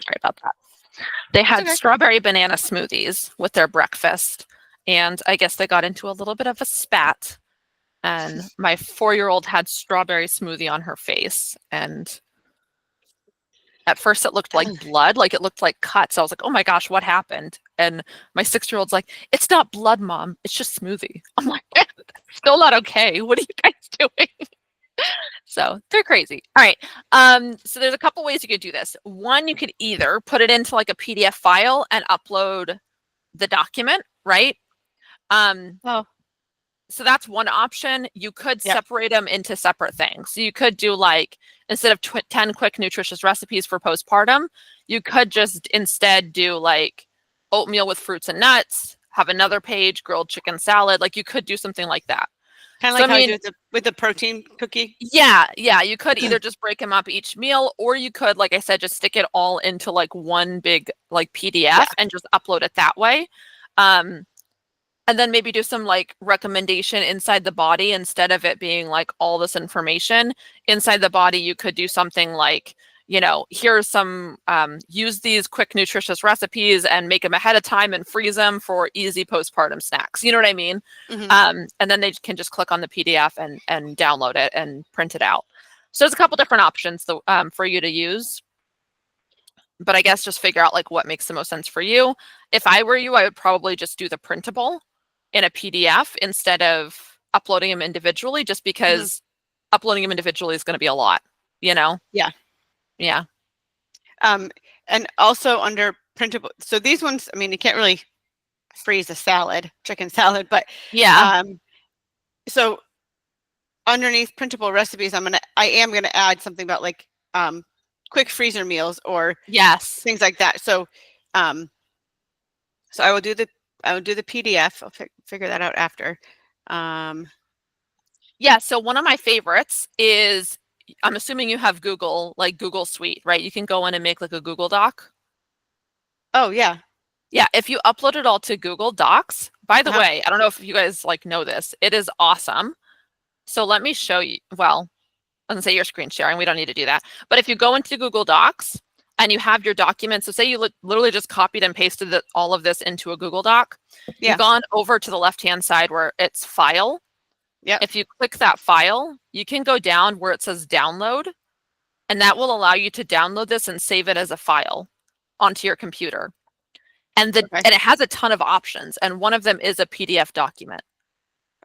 Sorry about that. They had strawberry banana smoothies with their breakfast, and I guess they got into a little bit of a spat, and my 4-year-old had strawberry smoothie on her face, and at first it looked like blood, like it looked like cuts. I was like, oh my gosh, what happened? And my 6-year-old's like, it's not blood, Mom, it's just smoothie. I'm like, still not okay. What are you guys doing? So they're crazy. All right. So there's a couple ways you could do this. One, you could either put it into like a PDF file and upload the document, right?
Oh,
So that's one option. You could
yeah.
separate them into separate things. So you could do like, instead of 10 quick nutritious recipes for postpartum, you could just instead do like oatmeal with fruits and nuts, have another page, grilled chicken salad. Like you could do something like that.
Kind of
So
like
I
how I
mean,
do with the protein cookie.
yeah, you could either just break them up each meal, or you could, like I said, just stick it all into like one big like PDF and just upload it that way. And then maybe do some like recommendation inside the body instead of it being like all this information inside the body. You could do something like, here's some, use these quick nutritious recipes and make them ahead of time and freeze them for easy postpartum snacks. You know what I mean?
Mm-hmm.
And then they can just click on the PDF and download it and print it out. So there's a couple different options for you to use. But I guess just figure out like what makes the most sense for you. If I were you, I would probably just do the printable in a PDF instead of uploading them individually, just because uploading them individually is going to be a lot, Yeah.
Yeah. And also under printable, so these ones, I mean, you can't really freeze a salad, chicken salad, but
Yeah.
So underneath printable recipes, I am gonna add something about like quick freezer meals or
Yes.
things like that. So so I will do the PDF. I'll figure that out after.
Yeah. So one of my favorites is, I'm assuming you have Google, like Google Suite, right? You can go in and make like a Google Doc.
Oh yeah.
Yeah. If you upload it all to Google Docs, by the way, I don't know if you guys like know this, it is awesome. So let me show you. Well, I was gonna say you're screen sharing. We don't need to do that. But if you go into Google Docs and you have your documents, so say you literally just copied and pasted all of this into a Google Doc.
Yeah.
You've gone over to the left-hand side where it's File.
Yeah.
If you click that file, you can go down where it says Download, and that will allow you to download this and save it as a file onto your computer. And and it has a ton of options, and one of them is a PDF document.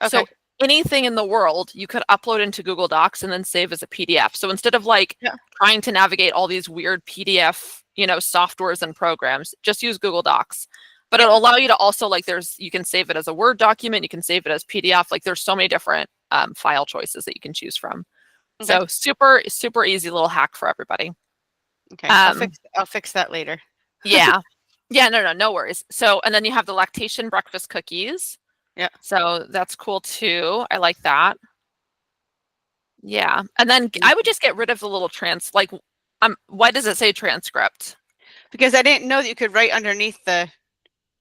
Okay.
So anything in the world you could upload into Google Docs and then save as a PDF. So instead of like trying to navigate all these weird PDF, softwares and programs, just use Google Docs. But it'll allow you to also you can save it as a Word document, you can save it as PDF. Like there's so many different file choices that you can choose from.
Okay.
So super, super easy little hack for everybody.
Okay. I'll fix that later.
Yeah. Yeah, no worries. So, and then you have the lactation breakfast cookies.
Yeah.
So that's cool too. I like that. Yeah. And then I would just get rid of the little why does it say transcript?
Because I didn't know that you could write underneath the,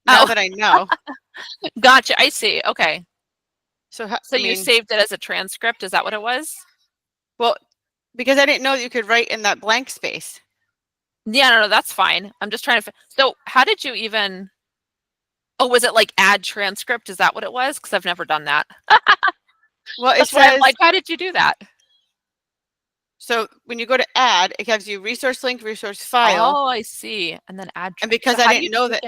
now that I know.
Gotcha. I see. Okay.
So
you saved it as a transcript. Is that what it was?
Well, because I didn't know that you could write in that blank space.
Yeah, no, that's fine. I'm just trying to, so how did you even, oh, was it like add transcript? Is that what it was? Because I've never done that.
Well,
it says, like, how did you do that?
So when you go to add, it gives you resource link, resource file.
Oh, I see. And then add.
And because I didn't know that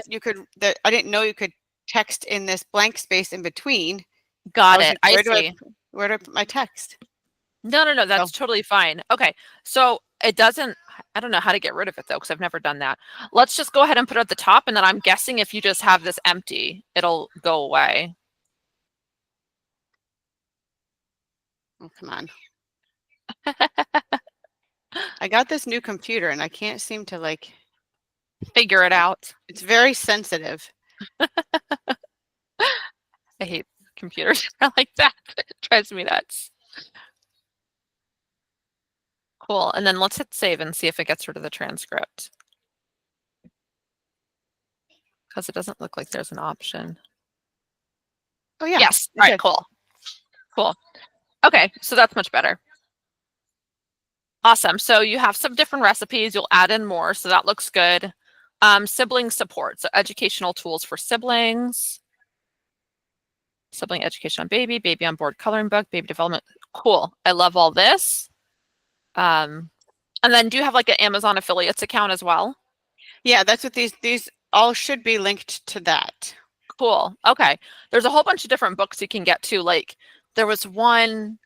I didn't know you could text in this blank space in between.
Got it. I see.
Where do I put my text?
No. That's totally fine. Okay. So it doesn't, I don't know how to get rid of it though, because I've never done that. Let's just go ahead and put it at the top. And then I'm guessing if you just have this empty, it'll go away.
Oh, come on. I got this new computer and I can't seem to
figure it out.
It's very sensitive.
I hate computers like that. It drives me nuts. Cool. And then let's hit save and see if it gets rid of the transcript. Because it doesn't look like there's an option.
Oh yeah.
Yes. All right, cool. Cool. Okay, so that's much better. Awesome. So you have some different recipes. You'll add in more, so that looks good. Sibling support, so educational tools for siblings. Sibling education on baby on board coloring book, baby development. Cool. I love all this. And then do you have like an Amazon affiliates account as well?
Yeah, that's what these all should be linked to that.
Cool. Okay. There's a whole bunch of different books you can get to. Like there was one,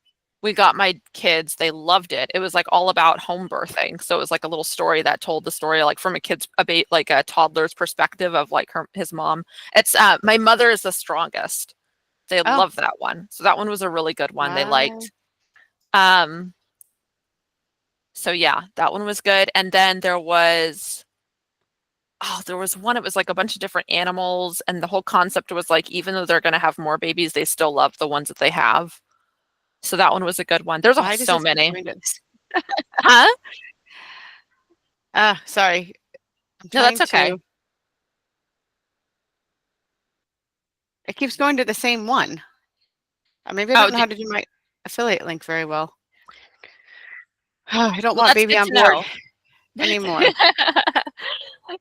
we got my kids, they loved it. It was like all about home birthing. So it was like a little story that told the story like from like a toddler's perspective of like his mom. It's My Mother is the Strongest. They
Oh,
love that one. So that one was a really good one they
wow.
liked. So yeah, that one was good. And then there was one, it was like a bunch of different animals, and the whole concept was like, even though they're going to have more babies, they still love the ones that they have. So that one was a good one. There's
Why does
so
this keep
many.
going to this?
Huh?
Sorry. I'm
No,
trying
that's okay.
to. It keeps going to the same one. Maybe I
Oh,
don't know how to do my affiliate link very well. I don't
well,
want
that's
baby
good
on
to
board
know.
anymore.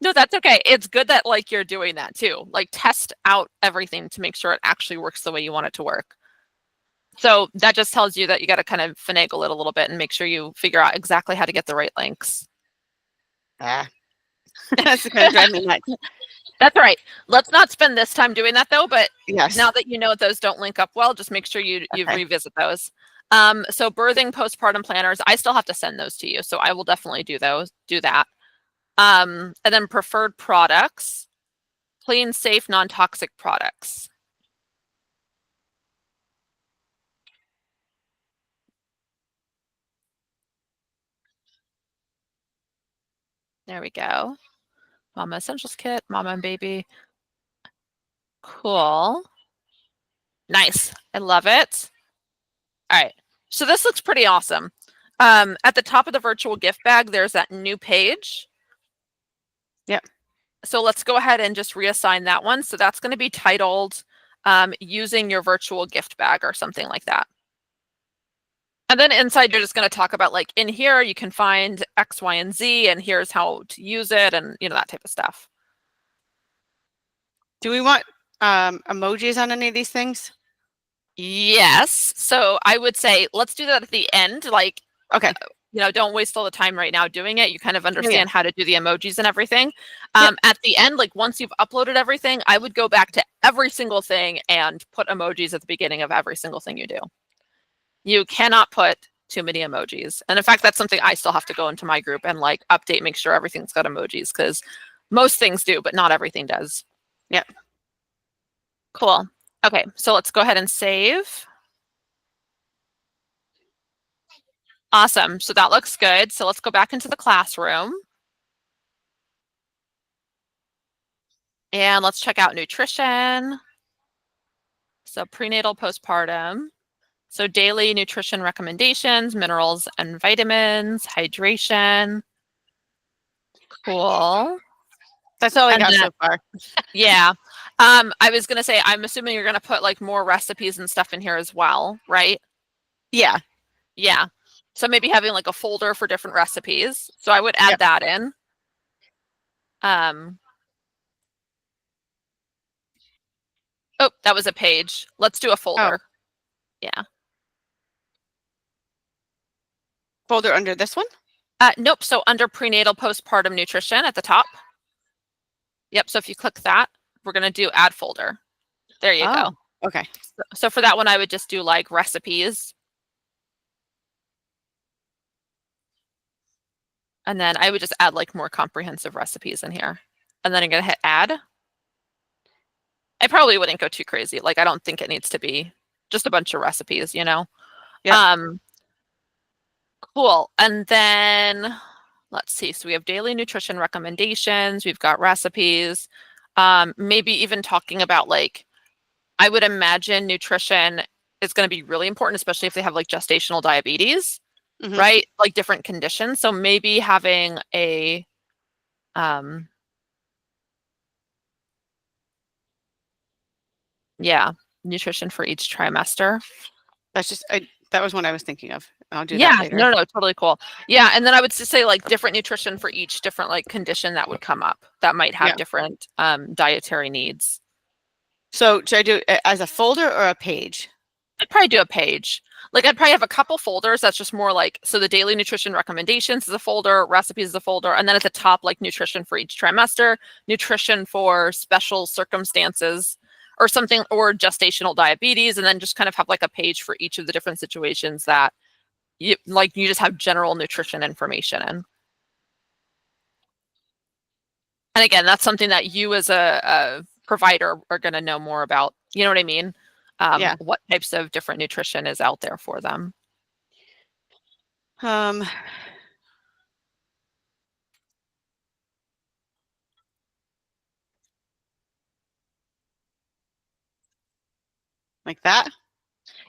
No, that's okay. It's good that like you're doing that too. Like test out everything to make sure it actually works the way you want it to work. So that just tells you that you got to kind of finagle it a little bit and make sure you figure out exactly how to get the right links.
That's going to drive me nuts.
That's all right. Let's not spend this time doing that though, but
Yes.
now that you know those don't link up well, just make sure you
Okay.
revisit those. So birthing postpartum planners, I still have to send those to you. So I will definitely do that. And then preferred products, clean, safe, non-toxic products. There we go. Mama Essentials Kit, Mama and Baby. Cool. Nice. I love it. All right. So this looks pretty awesome. At the top of the virtual gift bag, there's that new page.
Yep.
So let's go ahead and just reassign that one. So that's going to be titled using your virtual gift bag or something like that. And then inside, you're just going to talk about like in here, you can find X, Y, and Z, and here's how to use it and, that type of stuff.
Do we want emojis on any of these things?
Yes. So I would say let's do that at the end. Like,
okay.
Don't waste all the time right now doing it. You kind of understand
Yeah.
how to do the emojis and everything.
Yep.
At the end, like once you've uploaded everything, I would go back to every single thing and put emojis at the beginning of every single thing you do. You cannot put too many emojis. And in fact, that's something I still have to go into my group and like update, make sure everything's got emojis, because most things do, but not everything does.
Yep.
Cool. Okay, so let's go ahead and save. Awesome. So that looks good. So let's go back into the classroom. And let's check out nutrition. So prenatal, postpartum. So daily nutrition recommendations, minerals and vitamins, hydration. Cool.
That's all I got so far.
Yeah. I was going to say, I'm assuming you're going to put like more recipes and stuff in here as well, right?
Yeah.
Yeah. So maybe having like a folder for different recipes. So I would add that in. Oh, that was a page. Let's do a folder. Oh. Yeah.
Folder under this one?
Nope. So under prenatal postpartum nutrition at the top. Yep. So if you click that, we're going to do add folder. There you go.
Okay.
So for that one, I would just do like recipes. And then I would just add like more comprehensive recipes in here. And then I'm going to hit add. I probably wouldn't go too crazy. Like, I don't think it needs to be just a bunch of recipes, Yeah. Cool. And then let's see. So we have daily nutrition recommendations. We've got recipes. Maybe even talking about like, I would imagine nutrition is going to be really important, especially if they have like gestational diabetes, right? Like different conditions. So maybe having a, nutrition for each trimester.
That's just, that was one I was thinking of. I'll do that later.
No, totally cool. Yeah, and then I would just say like different nutrition for each different like condition that would come up that might have different dietary needs.
So should I do it as a folder or a page?
I'd probably do a page. Like I'd probably have a couple folders that's just more like, so the daily nutrition recommendations is a folder, recipes is a folder, and then at the top, like nutrition for each trimester, nutrition for special circumstances, or something, or gestational diabetes, and then just kind of have like a page for each of the different situations that you just have general nutrition information in. And again, that's something that you as a provider are going to know more about. You know what I mean?
Yeah.
What types of different nutrition is out there for them.
Like that?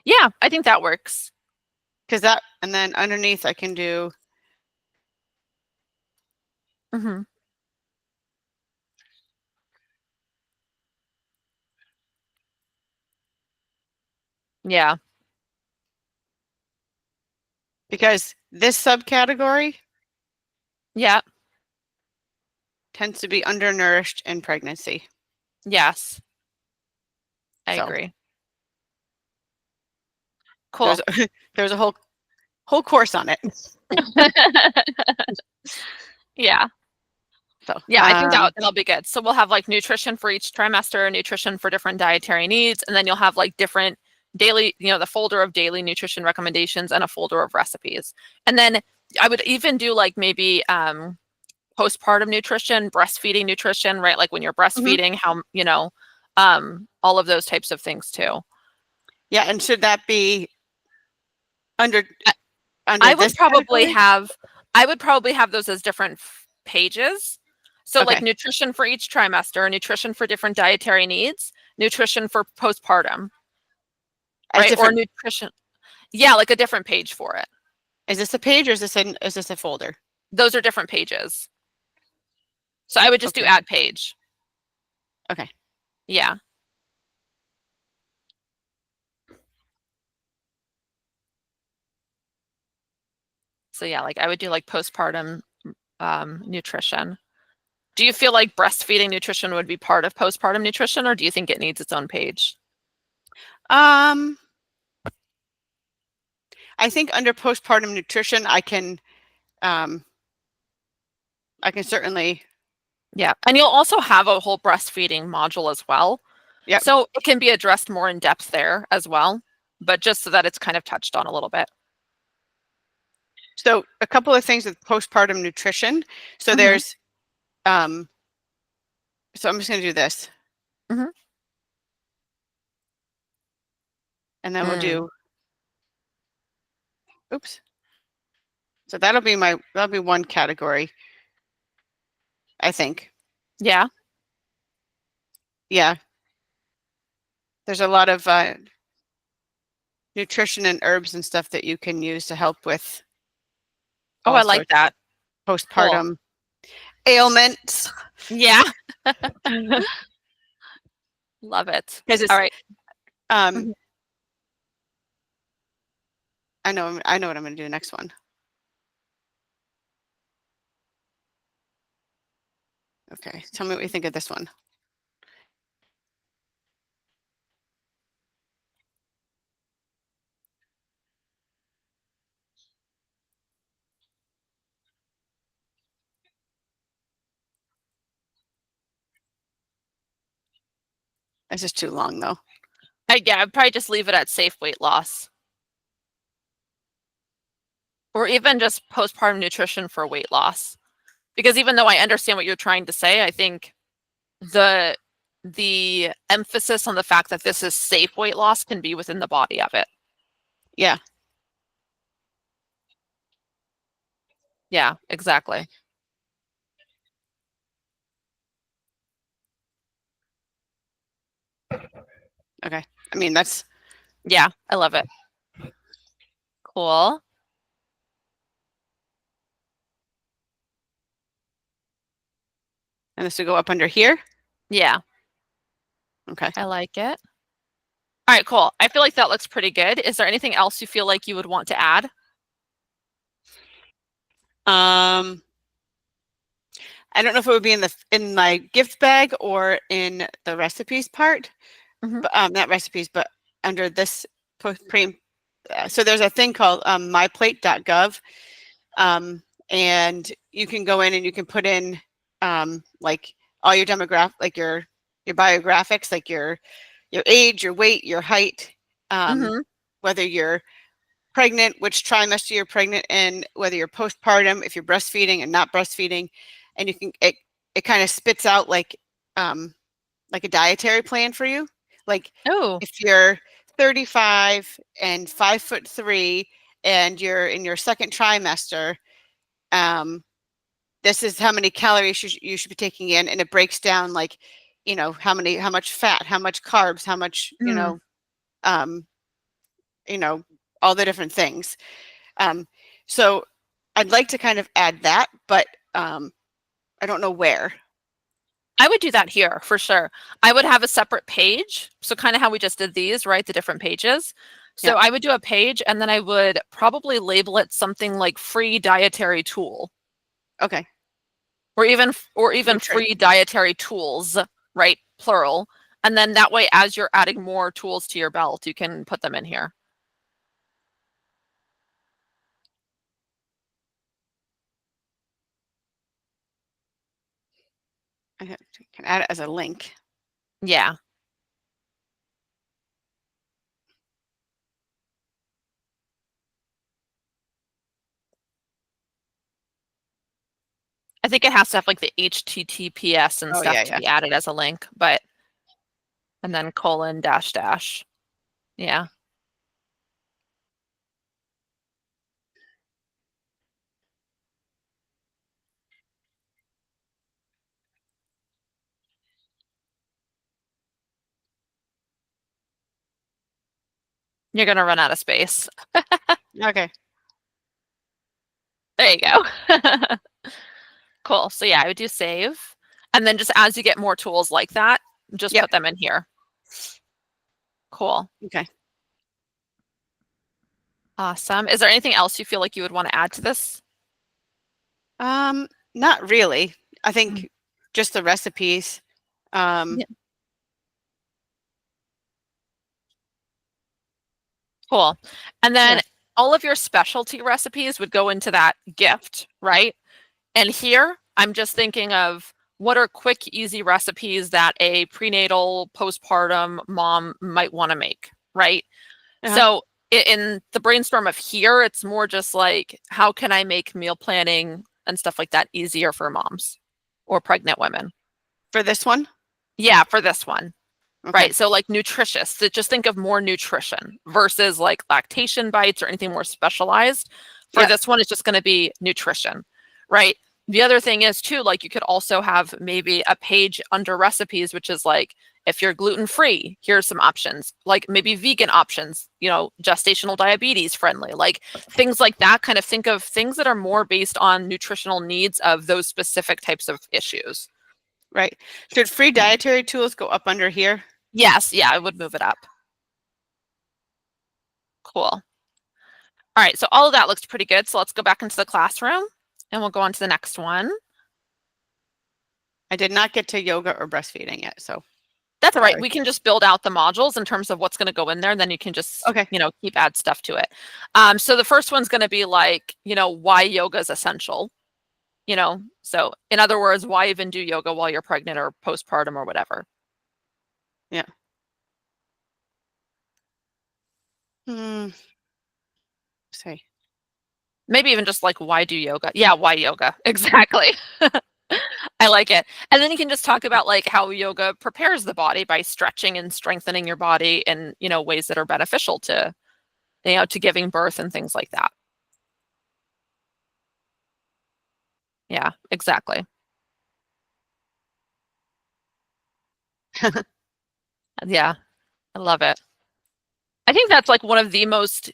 Yeah, I think that works.
Because that, and then underneath I can do.
Mm-hmm. Yeah.
Because this subcategory
Yeah.
tends to be undernourished in pregnancy.
Yes. I agree. Cool.
There's a whole course on it.
Yeah.
So
yeah, I think that'll be good. So we'll have like nutrition for each trimester, nutrition for different dietary needs, and then you'll have like different daily, the folder of daily nutrition recommendations and a folder of recipes. And then I would even do like maybe postpartum nutrition, breastfeeding nutrition, right? Like when you're breastfeeding, how, all of those types of things too.
Yeah, and should that be under
I would
this
probably
category?
have those as different pages. So like nutrition for each trimester, nutrition for different dietary needs, nutrition for postpartum, right? Or nutrition. Yeah, like a different page for it.
Is this a page or is this a folder?
Those are different pages. So I would just do add page.
Okay.
Yeah. So yeah, like I would do like postpartum nutrition. Do you feel like breastfeeding nutrition would be part of postpartum nutrition, or do you think it needs its own page?
I think under postpartum nutrition, I can certainly.
Yeah, and you'll also have a whole breastfeeding module as well.
Yeah.
So it can be addressed more in depth there as well, but just so that it's kind of touched on a little bit.
So a couple of things with postpartum nutrition. So there's, so I'm just going to do this.
Mm-hmm.
And then we'll do, oops. So that'll be one category, I think.
Yeah.
Yeah. There's a lot of nutrition and herbs and stuff that you can use to help with.
Oh, I like that.
Postpartum ailments.
Yeah. Love it. All right.
I know what I'm going to do next one. Okay, tell me what you think of this one. This is too long though.
Yeah, I'd probably just leave it at safe weight loss. Or even just postpartum nutrition for weight loss. Because even though I understand what you're trying to say, I think the emphasis on the fact that this is safe weight loss can be within the body of it.
Yeah.
Yeah, exactly.
Okay. I mean, that's.
Yeah, I love it. Cool.
And this will go up under here?
Yeah.
Okay.
I like it. All right, cool. I feel like that looks pretty good. Is there anything else you feel like you would want to add?
I don't know if it would be in my gift bag or in the recipes part, but not recipes, but under this so there's a thing called myplate.gov, and you can go in and you can put in like all your demographic, like your biographics, like your age, your weight, your height,
Mm-hmm.
whether you're pregnant, which trimester you're pregnant in, whether you're postpartum, if you're breastfeeding and not breastfeeding, and you can it kind of spits out like a dietary plan for you. Like
Oh,
if you're 35 and 5'3" and you're in your second trimester, this is how many calories you should be taking in, and it breaks down like, how much fat, how much carbs, how much,
mm.
um, all the different things. So I'd like to kind of add that, but I don't know where.
I would do that here for sure. I would have a separate page. So kind of how we just did these, right? The different pages. So
Yeah.
I would do a page and then I would probably label it something like free dietary tool
Okay.
or even
Nutrition.
free dietary tools, right? Plural. And then that way, as you're adding more tools to your belt, you can put them in here.
I can add it as a link.
Yeah. I think it has to have like the HTTPS and
Oh
stuff
yeah,
to
yeah.
be added as a link, but and then colon dash dash. Yeah. You're gonna run out of space.
Okay.
There you go. Cool. So yeah, I would do save. And then just as you get more tools like that, just
Yep.
put them in here. Cool.
Okay.
Awesome. Is there anything else you feel like you would want to add to this?
Not really. I
Mm.
think just the recipes.
Yeah. Cool. And then
Yeah.
all of your specialty recipes would go into that gift, right? And here, I'm just thinking of what are quick, easy recipes that a prenatal, postpartum mom might want to make, right?
Uh-huh.
So in the brainstorm of here, it's more just like, how can I make meal planning and stuff like that easier for moms or pregnant women?
For this one?
Yeah, for this one.
Okay.
Right. So like nutritious. So just think of more nutrition versus like lactation bites or anything more specialized. For
Yeah.
this one, it's just going to be nutrition. Right. The other thing is too, like you could also have maybe a page under recipes, which is like, if you're gluten free, here's some options, like maybe vegan options, gestational diabetes friendly, like things like that. Kind of think of things that are more based on nutritional needs of those specific types of issues.
Right. Should free dietary tools go up under here?
Yes. Yeah. I would move it up. Cool. All right, so all of that looks pretty good. So let's go back into the classroom and we'll go on to the next one.
I did not get to yoga or breastfeeding yet, so.
That's all right.
Sorry.
We can just build out the modules in terms of what's going to go in there, and then you can just,
Okay.
keep add stuff to it. So the first one's going to be like, why yoga is essential. So in other words, why even do yoga while you're pregnant or postpartum or whatever?
Yeah. Sorry.
Maybe even just like, why do yoga? Yeah, why yoga? Exactly. I like it. And then you can just talk about like how yoga prepares the body by stretching and strengthening your body in, ways that are beneficial to giving birth and things like that. Yeah, exactly. Yeah, I love it. I think that's like one of the most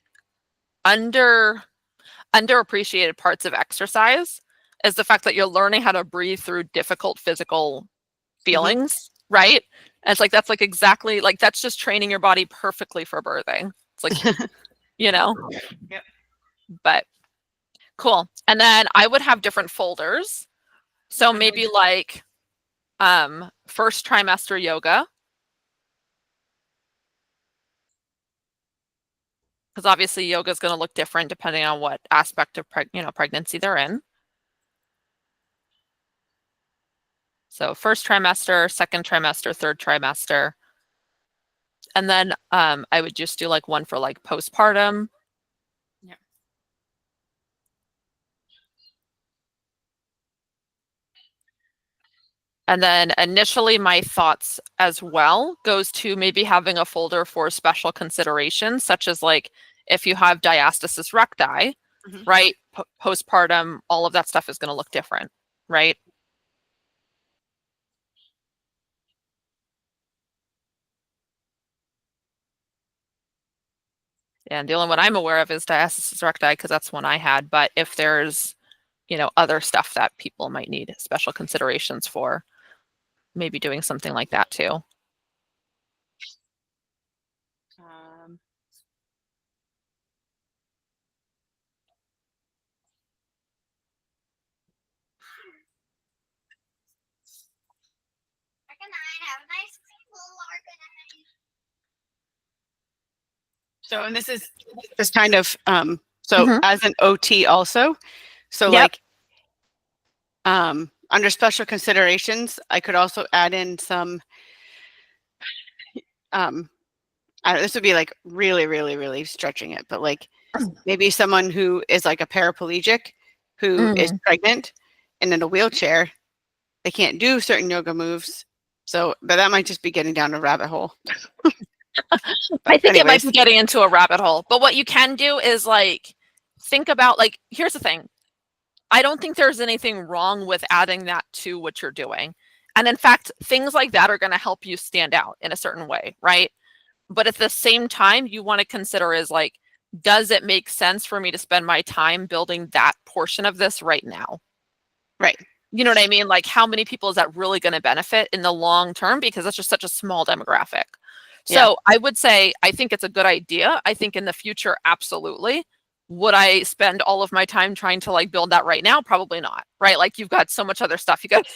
underappreciated parts of exercise is the fact that you're learning how to breathe through difficult physical
Mhm.
feelings, right? And it's like that's like exactly like that's just training your body perfectly for birthing. It's like, you know,
Yep.
but cool. And then I would have different folders. So maybe like first trimester yoga. Because obviously yoga is going to look different depending on what aspect of pregnancy they're in. So first trimester, second trimester, third trimester. And then I would just do like one for like postpartum.
Yeah.
And then initially my thoughts as well goes to maybe having a folder for special considerations, such as like if you have diastasis recti, right? Postpartum, all of that stuff is going to look different, right? And the only one I'm aware of is diastasis recti because that's one I had. But if there's, other stuff that people might need special considerations for, maybe doing something like that too.
So, and this is kind of, as an OT also, so
Yep.
like, under special considerations, I could also add in some, this would be like really, really, really stretching it, but like maybe someone who is like a paraplegic, who is pregnant and in a wheelchair, they can't do certain yoga moves. So, but that might just be getting down a rabbit hole.
I think it might be getting into a rabbit hole, but what you can do is like, think about like, here's the thing. I don't think there's anything wrong with adding that to what you're doing. And in fact, things like that are going to help you stand out in a certain way, right? But at the same time, you want to consider is like, does it make sense for me to spend my time building that portion of this right now?
Right.
You know what I mean? Like, how many people is that really going to benefit in the long term? Because that's just such a small demographic. So I would say, I think it's a good idea. I think in the future, absolutely. Would I spend all of my time trying to like build that right now? Probably not, right? Like you've got so much other stuff you got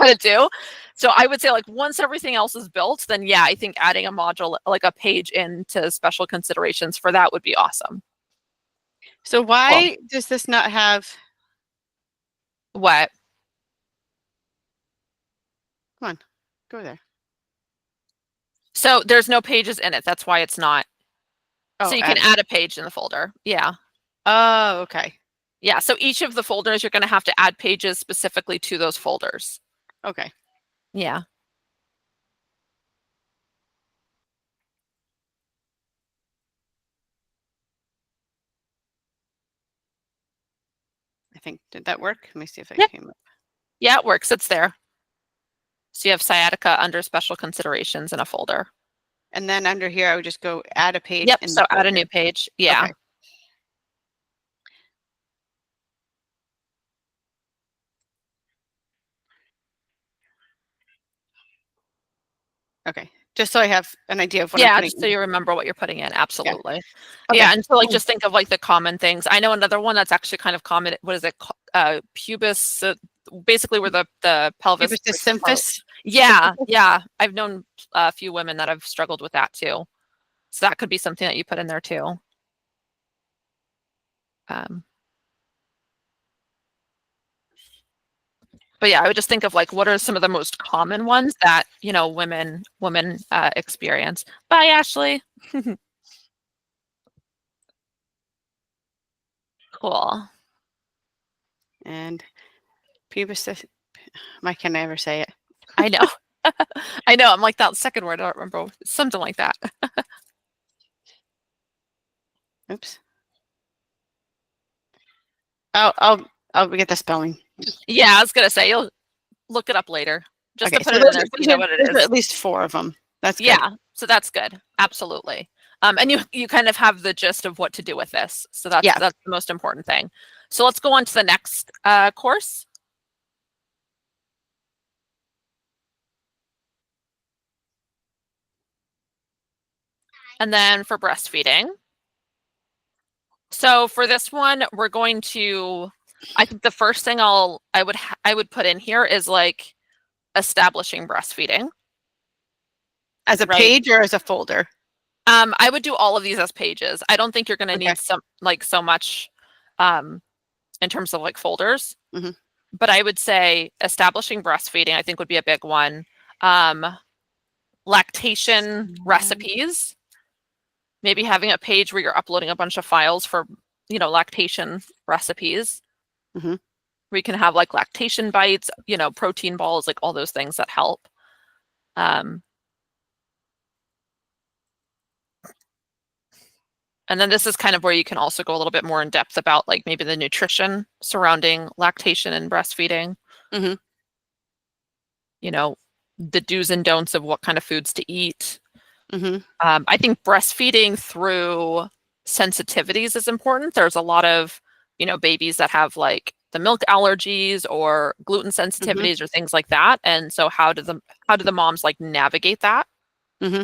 to do. So I would say like once everything else is built, then yeah, I think adding a module, like a page into special considerations for that would be awesome.
So why does this not have
what?
Come on, go there.
So there's no pages in it. That's why it's not.
Oh,
so you can add a page in the folder. Yeah.
Oh, okay.
Yeah. So each of the folders, you're going to have to add pages specifically to those folders.
Okay.
Yeah.
I think, did that work? Let me see if it came up.
Yeah, it works. It's there. So you have sciatica under special considerations in a folder.
And then under here, I would just go add a page.
Yep. So add a new page. Yeah.
Okay. Okay. Just so I have an idea of what I'm putting
in. So you remember what you're putting in. Absolutely.
Yeah.
Yeah. And so like just think of like the common things. I know another one that's actually kind of common. What is it? Pubis, basically where the pelvis.
Pubis symphysis.
Yeah. Yeah. I've known a few women that have struggled with that too. So that could be something that you put in there too. But yeah, I would just think of like, what are some of the most common ones that, women experience. Bye, Ashley. Cool.
And pubis, why can't I ever say it?
I know. I know. I'm like that second word. I don't remember. Something like that.
Oops. I'll get the spelling.
Yeah, I was gonna say you'll look it up later. Just to put it in there so you know what it is.
At least 4 of them. That's good.
Yeah. So that's good. Absolutely. And you kind of have the gist of what to do with this. So that's the most important thing. So let's go on to the next course. And then for breastfeeding. So for this one, we're going to, I think the first thing I would put in here is like establishing breastfeeding.
As a page or as a folder?
I would do all of these as pages. I don't think you're going to need so much in terms of like folders. But I would say establishing breastfeeding, I think would be a big one. lactation recipes. Maybe having a page where you're uploading a bunch of files for, lactation recipes.
Mm-hmm.
We can have like lactation bites, protein balls, like all those things that help. And then this is kind of where you can also go a little bit more in depth about like maybe the nutrition surrounding lactation and breastfeeding.
Mm-hmm.
The do's and don'ts of what kind of foods to eat.
Mm-hmm.
I think breastfeeding through sensitivities is important. There's a lot of, babies that have like the milk allergies or gluten sensitivities or things like that. And so how do the moms like navigate that?
Mm-hmm.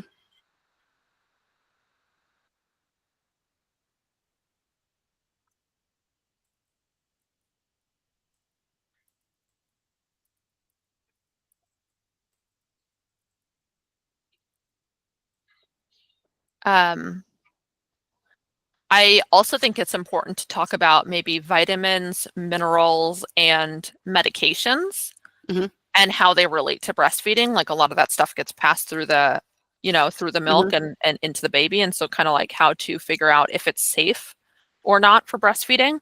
I also think it's important to talk about maybe vitamins, minerals, and medications
Mm-hmm.
and how they relate to breastfeeding. Like a lot of that stuff gets passed through the milk and into the baby. And so kind of like how to figure out if it's safe or not for breastfeeding.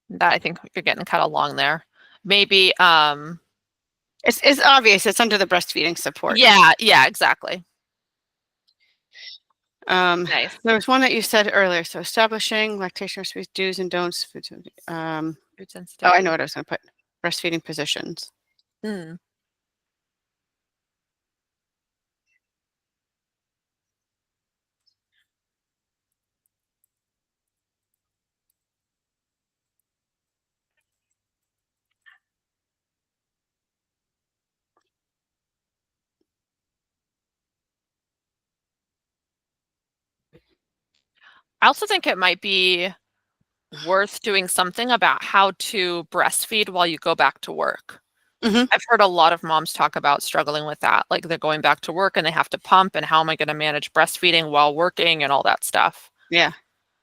That I think you're getting kind of long there. Maybe
It's obvious. It's under the breastfeeding support.
yeah, exactly. Nice.
There was one that you said earlier. So establishing lactation recipes, do's and don'ts.
Food
Oh,
sensitivity.
I know what I was going to put. Breastfeeding positions.
Hmm. I also think it might be worth doing something about how to breastfeed while you go back to work.
Mm-hmm.
I've heard a lot of moms talk about struggling with that. Like they're going back to work and they have to pump, and how am I going to manage breastfeeding while working and all that stuff?
Yeah.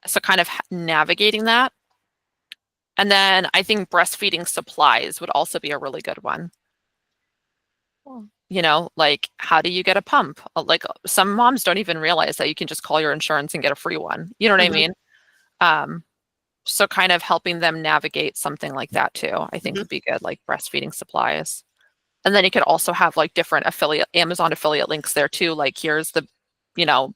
So kind of navigating that. And then I think breastfeeding supplies would also be a really good one. Like how do you get a pump? Like some moms don't even realize that you can just call your insurance and get a free one. You know what I mean? So kind of helping them navigate something like that too, I think would be good, like breastfeeding supplies. And then you could also have like different Amazon affiliate links there too. Like here's the,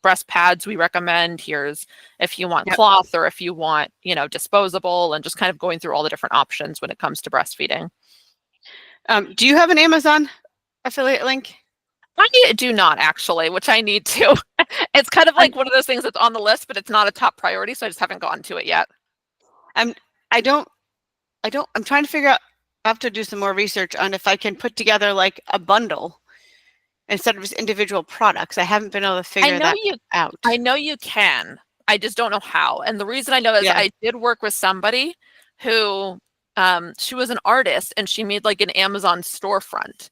breast pads we recommend. Here's if you want cloth or if you want, disposable, and just kind of going through all the different options when it comes to breastfeeding.
Do you have an Amazon affiliate link?
I do not actually, which I need to. It's kind of like one of those things that's on the list, but it's not a top priority, so I just haven't gotten to it yet.
I'm trying to figure out. I have to do some more research on if I can put together like a bundle instead of just individual products. I haven't been able to figure that out.
I know you can. I just don't know how. And the reason I know is I did work with somebody who she was an artist and she made like an Amazon storefront.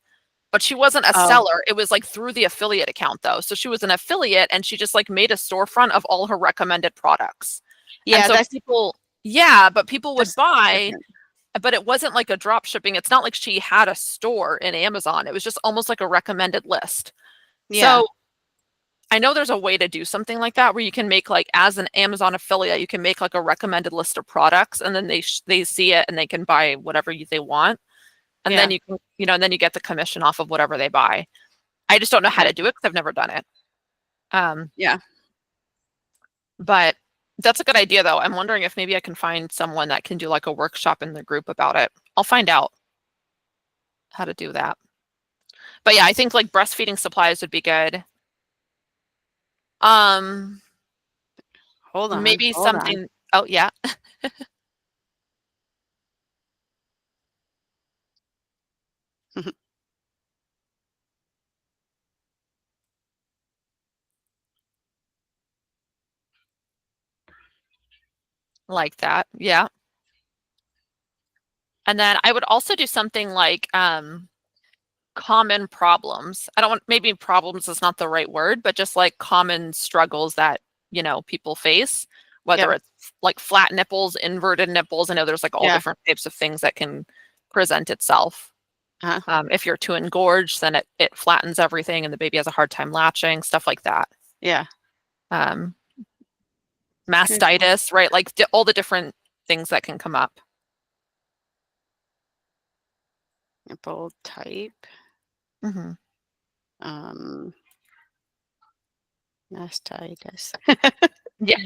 But she wasn't a seller. It was like through the affiliate account though. So she was an affiliate and she just like made a storefront of all her recommended products.
Yeah,
and so but people would buy, but it wasn't like a drop shipping. It's not like she had a store in Amazon. It was just almost like a recommended list.
Yeah.
So I know there's a way to do something like that where you can make like as an Amazon affiliate, you can make like a recommended list of products and then they see it and they can buy whatever they want. And then you can, and then you get the commission off of whatever they buy. I just don't know how to do it because I've never done it. But that's a good idea though. I'm wondering if maybe I can find someone that can do like a workshop in the group about it. I'll find out how to do that. But yeah, I think like breastfeeding supplies would be good.
Hold on.
Maybe something. Oh yeah. Like that. Yeah. And then I would also do something like common problems. I don't want, maybe problems is not the right word, but just like common struggles that people face, whether it's like flat nipples, inverted nipples. I know there's like all different types of things that can present itself. If you're too engorged, then it flattens everything and the baby has a hard time latching, stuff like that.
Yeah.
Mastitis, right? Like all the different things that can come up.
Nipple type. Mastitis.
Yeah.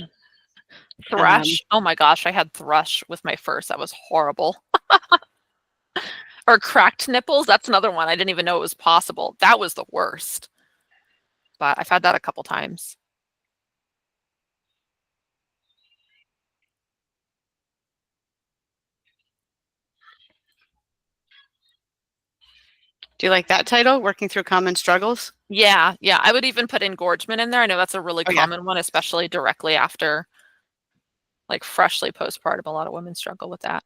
Thrush. Oh my gosh, I had thrush with my first. That was horrible. Or cracked nipples. That's another one. I didn't even know it was possible. That was the worst. But I've had that a couple times.
Do you like that title, Working Through Common Struggles?
Yeah. I would even put engorgement in there. I know that's a really common one, especially directly after, like, freshly postpartum. A lot of women struggle with that.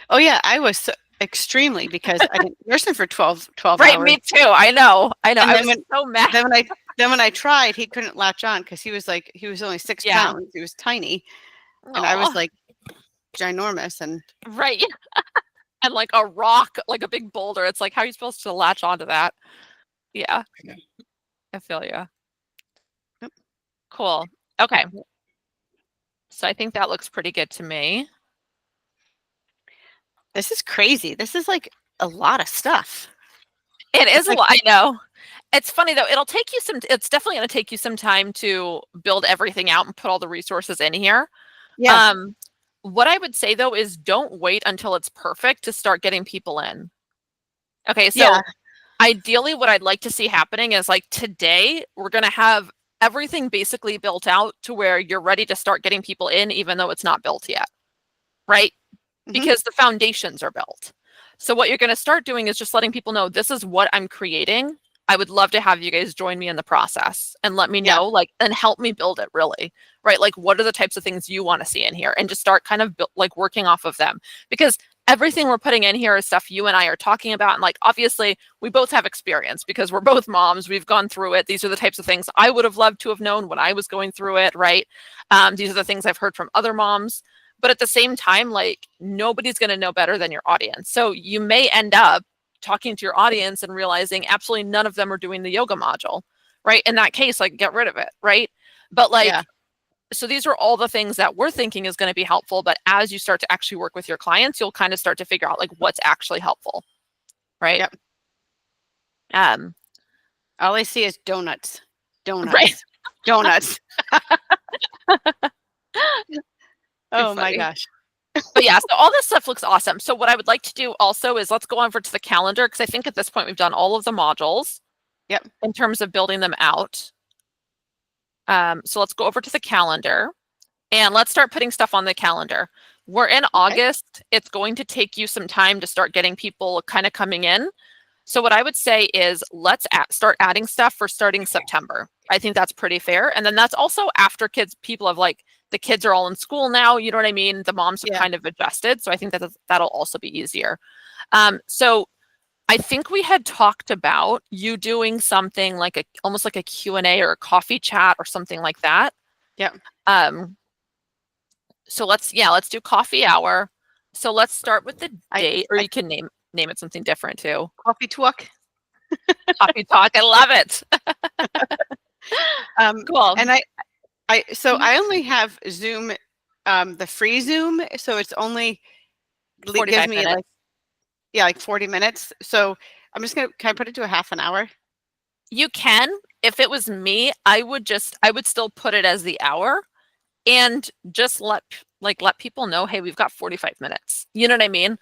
Oh yeah, I was extremely, because I didn't nurse him for 12
right,
hours.
Me too. I know.
And
I was so mad.
Then when I tried, he couldn't latch on because he was only 6 pounds. He was tiny. And I was like ginormous and
right. And like a rock, like a big boulder. It's like, how are you supposed to latch onto that? Yeah. I feel you.
Yep.
Cool. Okay. So I think that looks pretty good to me.
This is crazy. This is like a lot of stuff.
It is a lot. I know. It's funny though. It's definitely going to take you some time to build everything out and put all the resources in here.
Yeah.
What I would say though is don't wait until it's perfect to start getting people in. Okay. So ideally what I'd like to see happening is, like, today we're going to have everything basically built out to where you're ready to start getting people in, even though it's not built yet. Right. Because the foundations are built. So what you're going to start doing is just letting people know, this is what I'm creating. I would love to have you guys join me in the process and let me know, like, and help me build it, really. Right. Like, what are the types of things you want to see in here, and just start kind of like working off of them, because everything we're putting in here is stuff you and I are talking about. And like, obviously we both have experience because we're both moms. We've gone through it. These are the types of things I would have loved to have known when I was going through it. Right. These are the things I've heard from other moms. But at the same time, like, nobody's going to know better than your audience. So you may end up talking to your audience and realizing absolutely none of them are doing the yoga module, right? In that case, like, get rid of it, right? But like, so these are all the things that we're thinking is going to be helpful. But as you start to actually work with your clients, you'll kind of start to figure out, like, what's actually helpful, right?
Yep. All I see is donuts.
Right.
Donuts. Oh my gosh.
But yeah, so all this stuff looks awesome. So what I would like to do also is, let's go over to the calendar, because I think at this point we've done all of the modules.
Yep.
In terms of building them out. So let's go over to the calendar and let's start putting stuff on the calendar. We're in August. It's going to take you some time to start getting people kind of coming in. So what I would say is, let's start adding stuff for starting September. I think that's pretty fair. And then that's also after people have, like, the kids are all in school now. You know what I mean? The moms have kind of adjusted. So I think that'll also be easier. So I think we had talked about you doing something like almost like a Q&A or a coffee chat or something like that.
Yep.
So let's do coffee hour. So let's start with the date, or you can name it something different too.
Coffee talk.
Coffee talk. I love it. Cool.
And I only have Zoom, the free Zoom. So it's only gives me
minutes.
like 40 minutes. So I'm just can I put it to a half an hour?
You can. If it was me, I would still put it as the hour, and just let people know, hey, we've got 45 minutes. You know what I mean?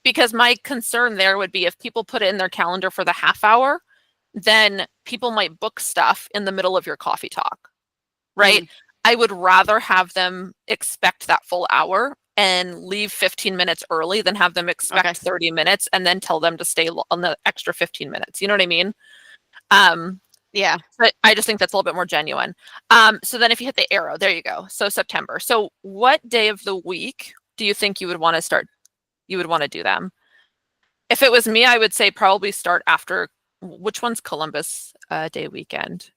Because my concern there would be, if people put it in their calendar for the half hour, then people might book stuff in the middle of your coffee talk, right? I would rather have them expect that full hour and leave 15 minutes early than have them expect 30 minutes and then tell them to stay on the extra 15 minutes. You know what I mean?
Yeah.
But I just think that's a little bit more genuine. So then if you hit the arrow, there you go. So September. So what day of the week do you think you would want to do them? If it was me, I would say probably start after, which one's Columbus Day weekend?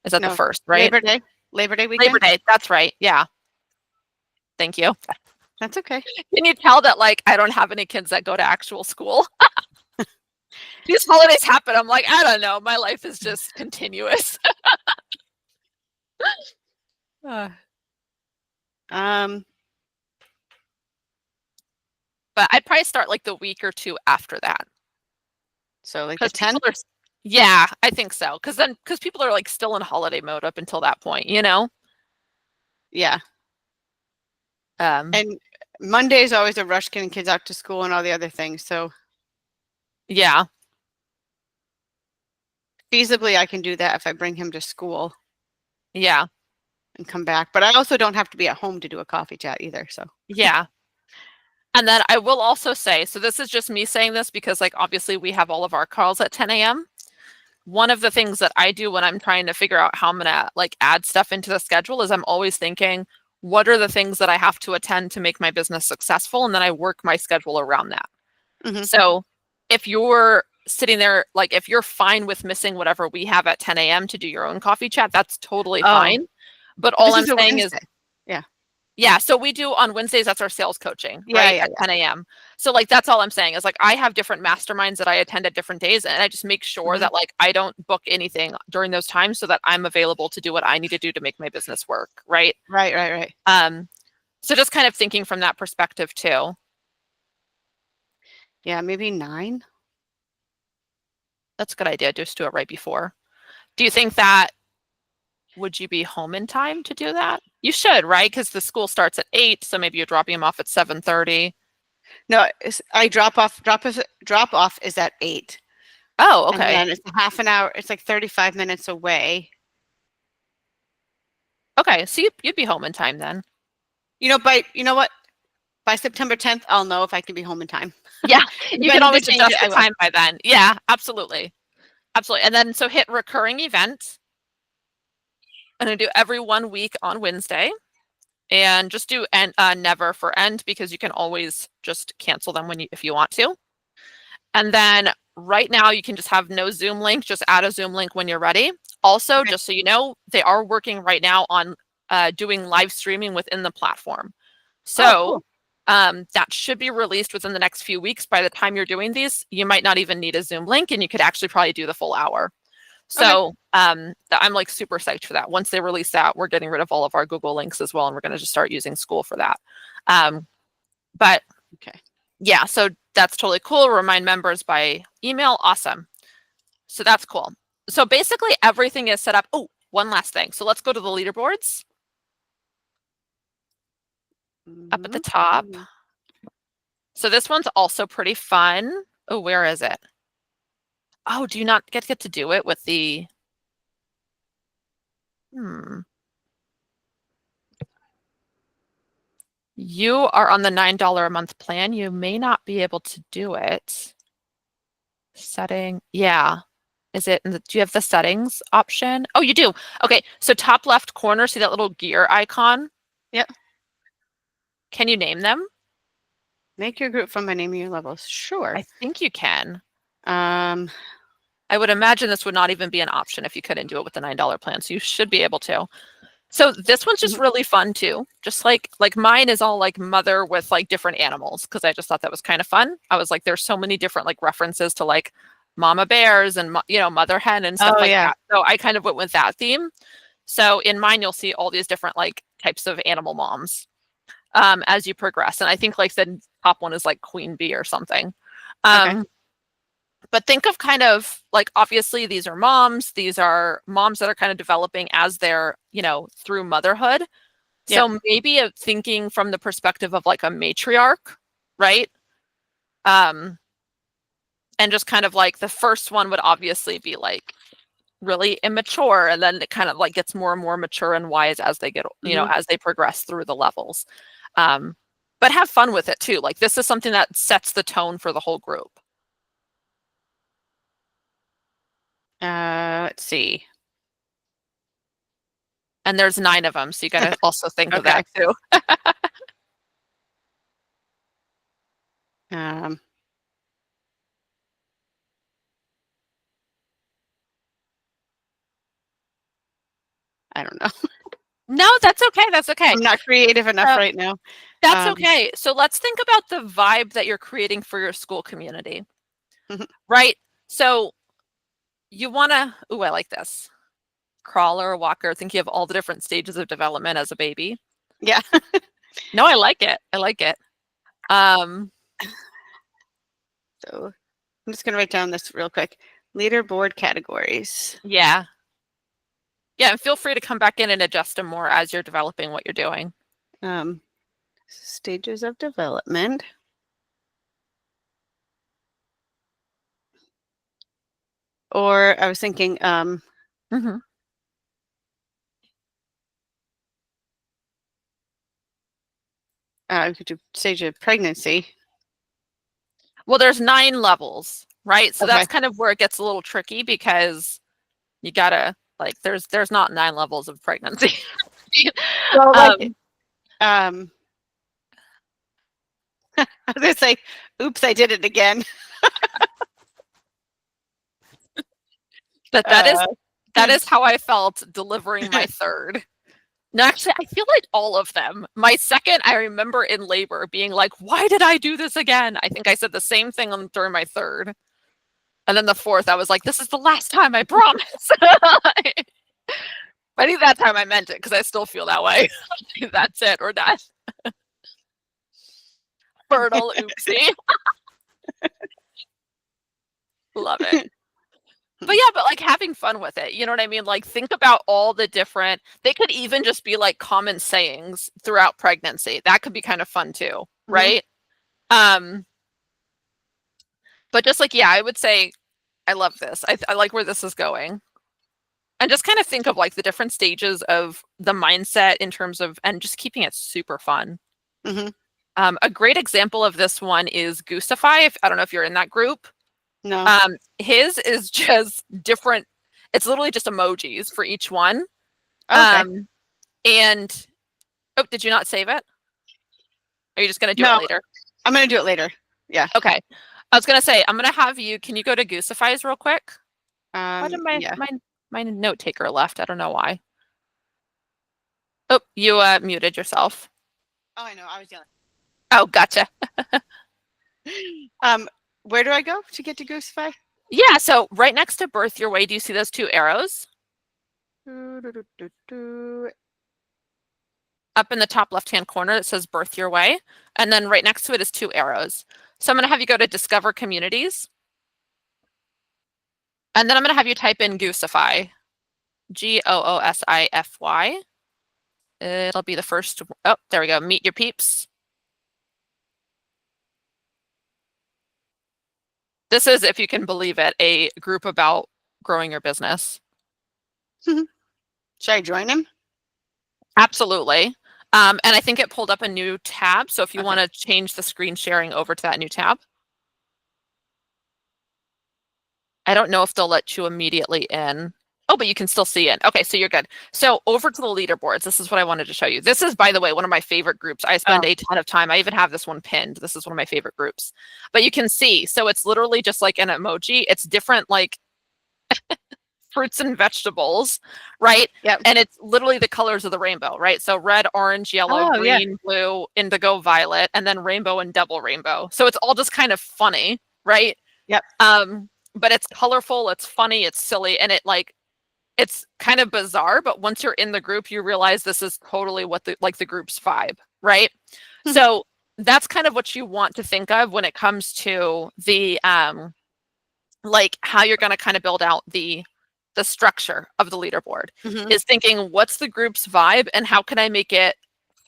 Is that the first, right?
Labor Day. Labor Day weekend?
Labor Day. That's right. Yeah. Thank you.
That's okay.
Can you tell that like I don't have any kids that go to actual school? These holidays happen. I'm like, I don't know. My life is just continuous.
Um,
But I'd probably start like the week or two after that.
so like the
Because people
10th?
are, yeah, I think so. Because people are like still in holiday mode up until that point, you know?
Yeah.
Um,
And Monday is always a rush getting kids out to school and all the other things. So
yeah,
feasibly, I can do that if I bring him to school
yeah,
and come back. But I also don't have to be at home to do a coffee chat either. So
yeah. And then I will also say, so this is just me saying this because like obviously we have all of our calls at 10 a.m. One of the things that I do when I'm trying to figure out how I'm gonna like add stuff into the schedule is I'm always thinking, what are the things that I have to attend to make my business successful? And then I work my schedule around that.
Mhm.
So if you're sitting there, like if you're fine with missing whatever we have at 10 a.m. to do your own coffee chat, that's totally
Oh,
fine. But all
this
I'm
is a
saying is,
Wednesday. Yeah.
yeah, so we do on Wednesdays, that's our sales coaching,
Yeah.
right?
Yeah.
At 10 a.m. So like that's all I'm saying is like I have different masterminds that I attend at different days and I just make sure
Mhm.
that like I don't book anything during those times so that I'm available to do what I need to do to make my business work, right?
Right. Right. Right.
So just kind of thinking from that perspective too.
Yeah. Maybe 9.
That's a good idea. Just do it right before. Do you think that would you be home in time to do that? You should, right? Because the school starts at 8, so maybe you're dropping them off at 7:30.
No, I drop off is at 8.
Oh,
And
okay.
then it's a half an hour. It's like 35 minutes away.
Okay, so you'd be home in time then.
You know what? By September 10th, I'll know if I can be home in time.
Yeah,
If
you
I
can
need to
always
change
adjust
it,
the
I will.
time by then. Yeah, absolutely. Absolutely. And then so hit recurring event. I'm gonna do every 1 week on Wednesday. And just do never for end because you can always just cancel them if you want to. And then right now you can just have no Zoom link, just add a Zoom link when you're ready. Also,
Okay.
just so you know, they are working right now on doing live streaming within the platform.
Oh,
So
cool.
that should be released within the next few weeks. By the time you're doing these, you might not even need a Zoom link and you could actually probably do the full hour.
Okay.
So I'm like super psyched for that. Once they release that, we're getting rid of all of our Google links as well. And we're going to just start using School for that. But
Okay.
yeah, so that's totally cool. Remind members by email. Awesome. So that's cool. So basically everything is set up. Oh, one last thing. So let's go to the leaderboards up at the top.
Mhm.
So this one's also pretty fun. Oh, where is it? Oh, do you not get to do it with the... You are on the $9 a month plan. You may not be able to do it. Setting. Yeah. Is it, do you have the settings option? Oh, you do. Okay. So top left corner, see that little gear icon?
Yep.
Can you name them?
Make your group from by naming your levels. Sure.
I think you can.
Um,
I would imagine this would not even be an option if you couldn't do it with the $9 plan. So you should be able to. So this one's just really fun too. Just like mine is all like mother with like different animals because I just thought that was kind of fun. I was like, there's so many different like references to like mama bears and mother hen and stuff
oh
like
yeah.
that. So I kind of went with that theme. So in mine, you'll see all these different like types of animal moms as you progress. And I think like the top one is like queen bee or something.
Okay.
But think of kind of like, obviously these are moms that are kind of developing as they're, through motherhood.
Yep.
So maybe thinking from the perspective of like a matriarch, right? And just kind of like the first one would obviously be like really immature, and then it kind of like gets more and more mature and wise as they get,
Mhm.
as they progress through the levels. But have fun with it too. Like this is something that sets the tone for the whole group.
Let's see.
And there's 9 of them, so you got to also think of
Okay.
that too.
Um, I don't know.
No, that's okay. That's okay.
I'm not creative enough right now.
That's okay. So let's think about the vibe that you're creating for your school community, right? So you want to, ooh, I like this. Crawler, walker, thinking of all the different stages of development as a baby.
Yeah.
No, I like it. I like it.
So I'm just going to write down this real quick. Leaderboard categories.
Yeah. Yeah, and feel free to come back in and adjust them more as you're developing what you're doing.
Stages of development. Or I was thinking, we could do stage of pregnancy.
Well, there's 9 levels, right? So that's kind of where it gets a little tricky because you gotta like there's not 9 levels of pregnancy.
Well, I was gonna say, oops, I did it again.
That is how I felt delivering my third. No, actually, I feel like all of them. My second, I remember in labor being like, why did I do this again? I think I said the same thing during my third. And then the fourth, I was like, this is the last time, I promise. I think that time I meant it because I still feel that way. That's it, or death. Fertile, oopsie. Love it. But yeah, but like having fun with it, you know what I mean? Like think about all the different, they could even just be like common sayings throughout pregnancy. That could be kind of fun too, right? But just like, yeah, I would say, I love this. I like where this is going. And just kind of think of like the different stages of the mindset in terms of, and just keeping it super fun. A great example of this one is Goosify. I don't know if you're in that group.
No.
His is just different. It's literally just emojis for each one.
Okay.
And oh, did you not save it? Are you just going to do it later?
I'm going to do it later. Yeah.
Okay. I was going to say, I'm going to have you, can you go to Goosify's real quick? Why did my note taker left? I don't know why. Oh, you muted yourself.
Oh, I know. I was yelling.
Oh, gotcha.
Where do I go to get to Goosify?
Yeah, so right next to Birth Your Way, do you see those 2 arrows? Up in the top left-hand corner, it says Birth Your Way. And then right next to it is 2 arrows. So I'm going to have you go to Discover Communities. And then I'm going to have you type in Goosify. Goosify. It'll be the first. Oh, there we go. Meet your peeps. This is, if you can believe it, a group about growing your business.
Should I join him?
Absolutely. And I think it pulled up a new tab. So if you want to change the screen sharing over to that new tab. I don't know if they'll let you immediately in. Oh, but you can still see it. Okay, so you're good. So over to the leaderboards. This is what I wanted to show you. This is, by the way, one of my favorite groups. I spend a ton of time. I even have this one pinned. This is one of my favorite groups. But you can see, so it's literally just like an emoji. It's different like fruits and vegetables, right?
Yep.
And it's literally the colors of the rainbow, right? So red, orange, yellow, green, blue, indigo, violet, and then rainbow and double rainbow. So it's all just kind of funny, right?
Yep.
But it's colorful, it's funny, it's silly, and it's kind of bizarre, but once you're in the group, you realize this is totally what the group's vibe, right? So that's kind of what you want to think of when it comes to the like how you're going to kind of build out the structure of the leaderboard is thinking, what's the group's vibe and how can I make it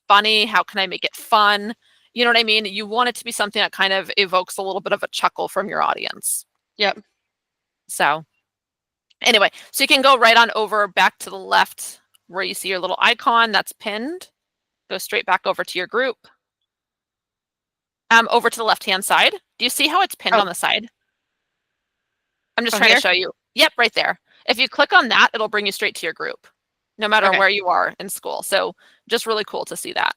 funny? How can I make it fun? You know what I mean? You want it to be something that kind of evokes a little bit of a chuckle from your audience.
Yep.
So anyway, so you can go right on over back to the left where you see your little icon that's pinned. Go straight back over to your group. Over to the left-hand side. Do you see how it's pinned on the side? I'm just trying to show you. Yep, right there. If you click on that, it'll bring you straight to your group, no matter where you are in school. So just really cool to see that.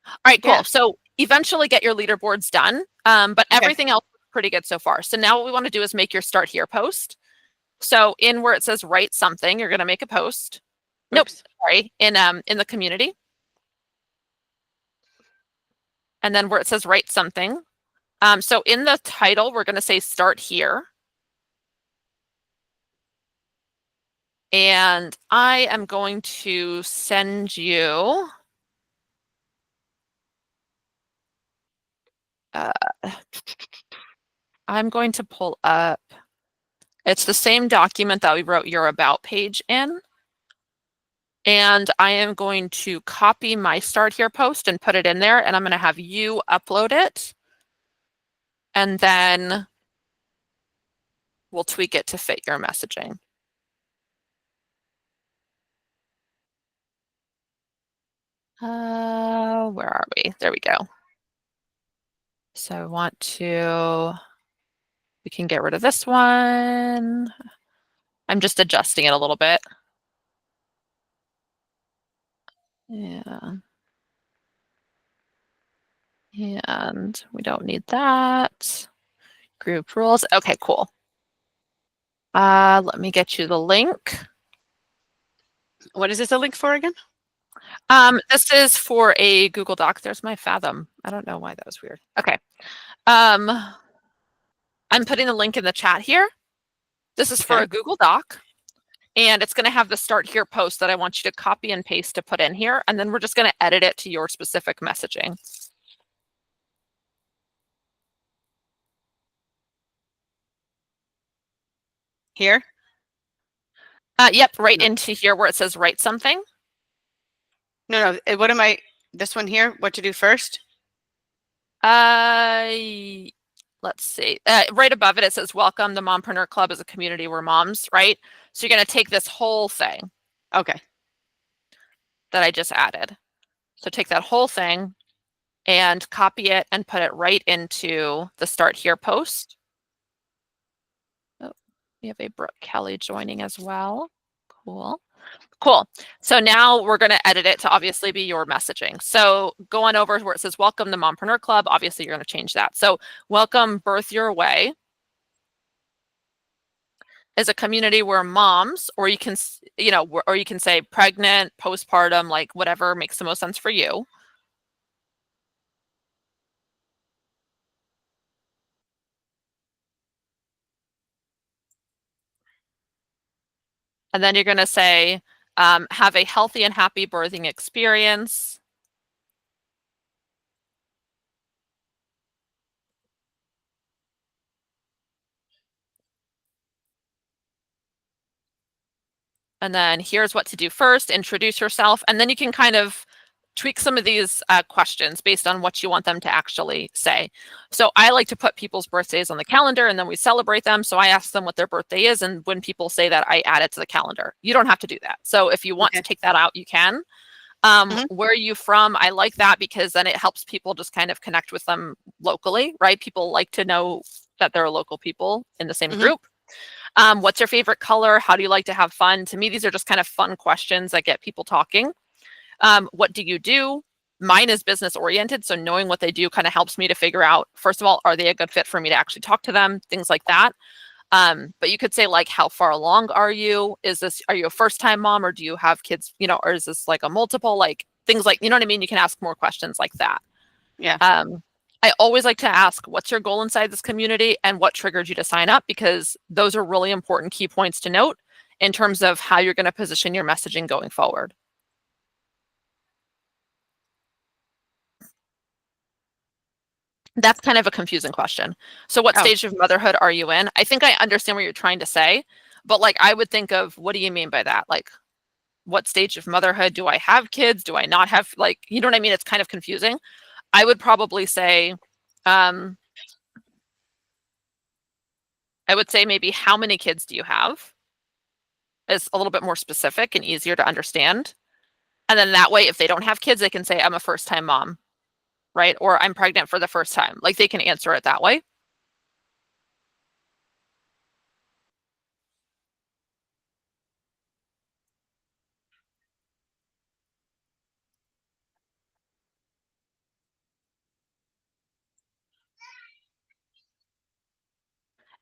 All right, cool. Yeah. So eventually get your leaderboards done, but everything else is pretty good so far. So now what we want to do is make your start here post. So in where it says write something, you're going to make a post. Nope,
Oops.
sorry, in the community. And then where it says write something. So in the title, we're going to say start here. And I am going to send you I'm going to pull up, it's the same document that we wrote your about page in. And I am going to copy my start here post and put it in there, and I'm going to have you upload it. And then we'll tweak it to fit your messaging. Where are we? There we go. So I want to, we can get rid of this one. I'm just adjusting it a little bit. Yeah. And we don't need that. Group rules. Okay, cool. Let me get you the link.
What is this a link for again?
This is for a Google Doc. There's my Fathom. I don't know why that was weird. Okay. I'm putting the link in the chat here. This is for
Okay.
a Google Doc, and it's going to have the start here post that I want you to copy and paste to put in here, and then we're just going to edit it to your specific messaging.
Here?
Yep, right
No.
into here where it says write something.
No. What am I? This one here? What to do first?
Let's see. Right above it, it says welcome. The Mompreneur Club is a community where moms, right? So you're going to take this whole thing.
Okay.
That I just added. So take that whole thing and copy it and put it right into the start here post. Oh, we have a Brooke Kelly joining as well. Cool. Cool. So now we're going to edit it to obviously be your messaging. So go on over where it says welcome to Mompreneur Club. Obviously, you're going to change that. So welcome Birth Your Way is a community where moms, or you can, or you can say pregnant, postpartum, like whatever makes the most sense for you. And then you're going to say, have a healthy and happy birthing experience. And then here's what to do first, introduce yourself. And then you can kind of tweak some of these questions based on what you want them to actually say. So I like to put people's birthdays on the calendar and then we celebrate them. So I ask them what their birthday is. And when people say that, I add it to the calendar. You don't have to do that. So if you want to take that out, you can. Where are you from? I like that because then it helps people just kind of connect with them locally, right? People like to know that they're local people in the same group. What's your favorite color? How do you like to have fun? To me, these are just kind of fun questions that get people talking. What do you do? Mine is business oriented. So knowing what they do kind of helps me to figure out, first of all, are they a good fit for me to actually talk to them? Things like that. But you could say like, how far along are you? Are you a first time mom or do you have kids, or is this like a multiple, like things like, you know what I mean? You can ask more questions like that.
Yeah.
I always like to ask, what's your goal inside this community and what triggered you to sign up? Because those are really important key points to note in terms of how you're going to position your messaging going forward. That's kind of a confusing question. So what stage of motherhood are you in? I think I understand what you're trying to say, but like I would think of, what do you mean by that? Like, what stage of motherhood? Do I have kids? Do I not have, like, you know what I mean? It's kind of confusing. I would probably say, I would say maybe how many kids do you have? Is a little bit more specific and easier to understand. And then that way, if they don't have kids, they can say, I'm a first time mom, right? Or I'm pregnant for the first time. Like they can answer it that way.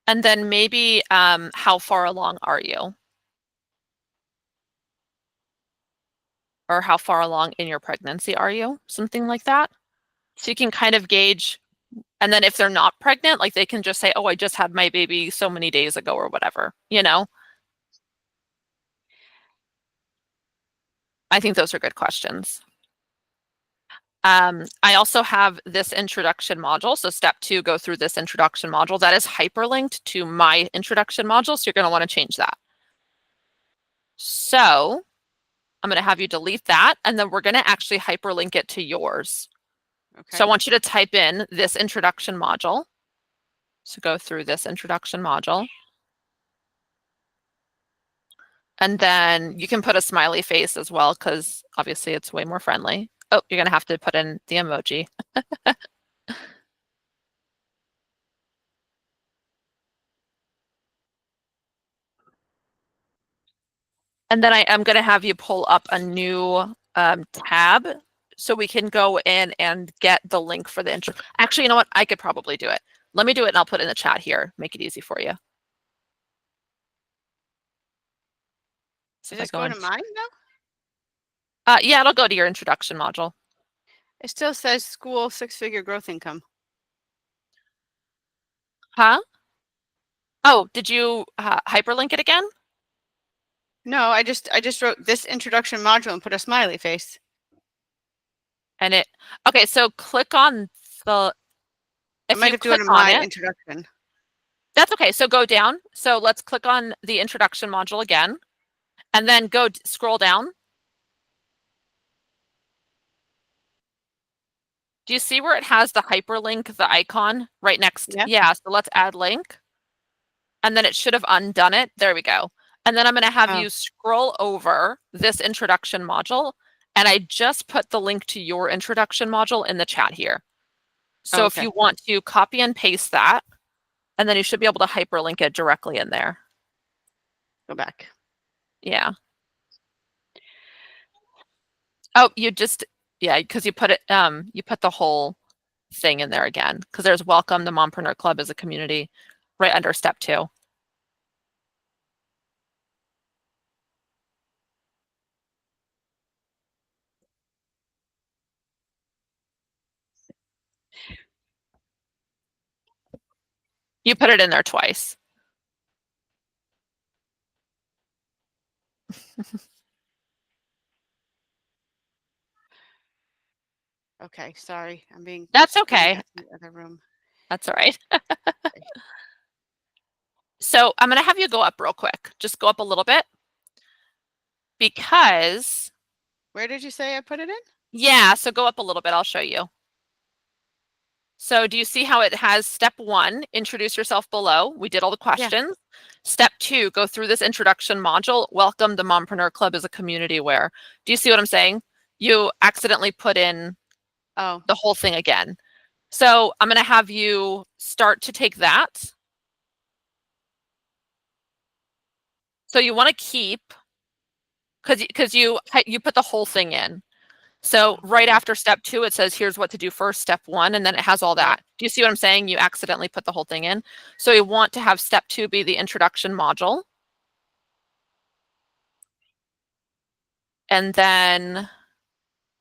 And then maybe how far along are you? or how far along in your pregnancy are you? Something like that. So you can kind of gauge, and then if they're not pregnant, like they can just say, oh, I just had my baby so many days ago or whatever, you know? I think those are good questions. I also have this introduction module. So step 2, go through this introduction module. That is hyperlinked to my introduction module. So you're going to want to change that. So I'm going to have you delete that. And then we're going to actually hyperlink it to yours.
Okay.
So I want you to type in this introduction module. So go through this introduction module. And then you can put a smiley face as well, because obviously it's way more friendly. Oh, you're going to have to put in the emoji. And then I am going to have you pull up a new tab so we can go in and get the link for the intro. Actually, you know what? I could probably do it. Let me do it and I'll put it in the chat here. Make it easy for you. So
Is this going to mine
now? Yeah, it'll go to your introduction module.
It still says school 6-figure growth income.
Huh? Oh, did you hyperlink it again?
No, I just wrote this introduction module and put a smiley face.
And it, okay, so click on the,
I might have to go to my introduction.
That's okay. So go down. So let's click on the introduction module again, and then go scroll down. Do you see where it has the hyperlink, the icon right next? Yeah. So let's add link. And then it should have undone it. There we go. And then I'm going to have you scroll over this introduction module. And I just put the link to your introduction module in the chat here. So if you want to copy and paste that, and then you should be able to hyperlink it directly in there.
Go back.
Yeah. Oh, you just, yeah, because you put it, you put the whole thing in there again, because there's welcome the Mompreneur Club as a community right under step 2. You put it in there twice.
Okay, sorry. I'm being.
That's okay.
In the other room.
That's all right. So I'm going to have you go up real quick. Just go up a little bit. Because.
Where did you say I put it in?
Yeah, so go up a little bit. I'll show you. So do you see how it has step 1, introduce yourself below? We did all the questions. Yeah. Step 2, go through this introduction module. Welcome the Mompreneur Club as a community where. Do you see what I'm saying? You accidentally put in the whole thing again. So I'm going to have you start to take that. So you want to keep, because you put the whole thing in. So right after step 2, it says, here's what to do first, step 1, and then it has all that. Do you see what I'm saying? You accidentally put the whole thing in. So you want to have step 2 be the introduction module. And then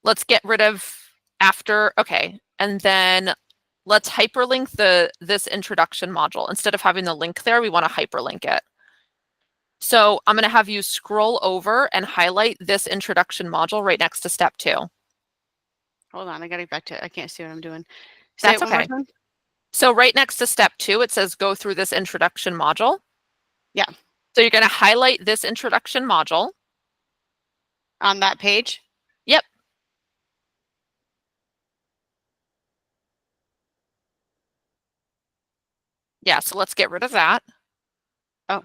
let's get rid of after, okay. And then let's hyperlink this introduction module. Instead of having the link there, we want to hyperlink it. So I'm going to have you scroll over and highlight this introduction module right next to step 2.
Hold on, I got to get back to it. I can't see what I'm doing.
That's okay. So right next to step 2, it says go through this introduction module.
Yeah.
So you're going to highlight this introduction module.
On that page?
Yep. Yeah, so let's get rid of that.
Oh.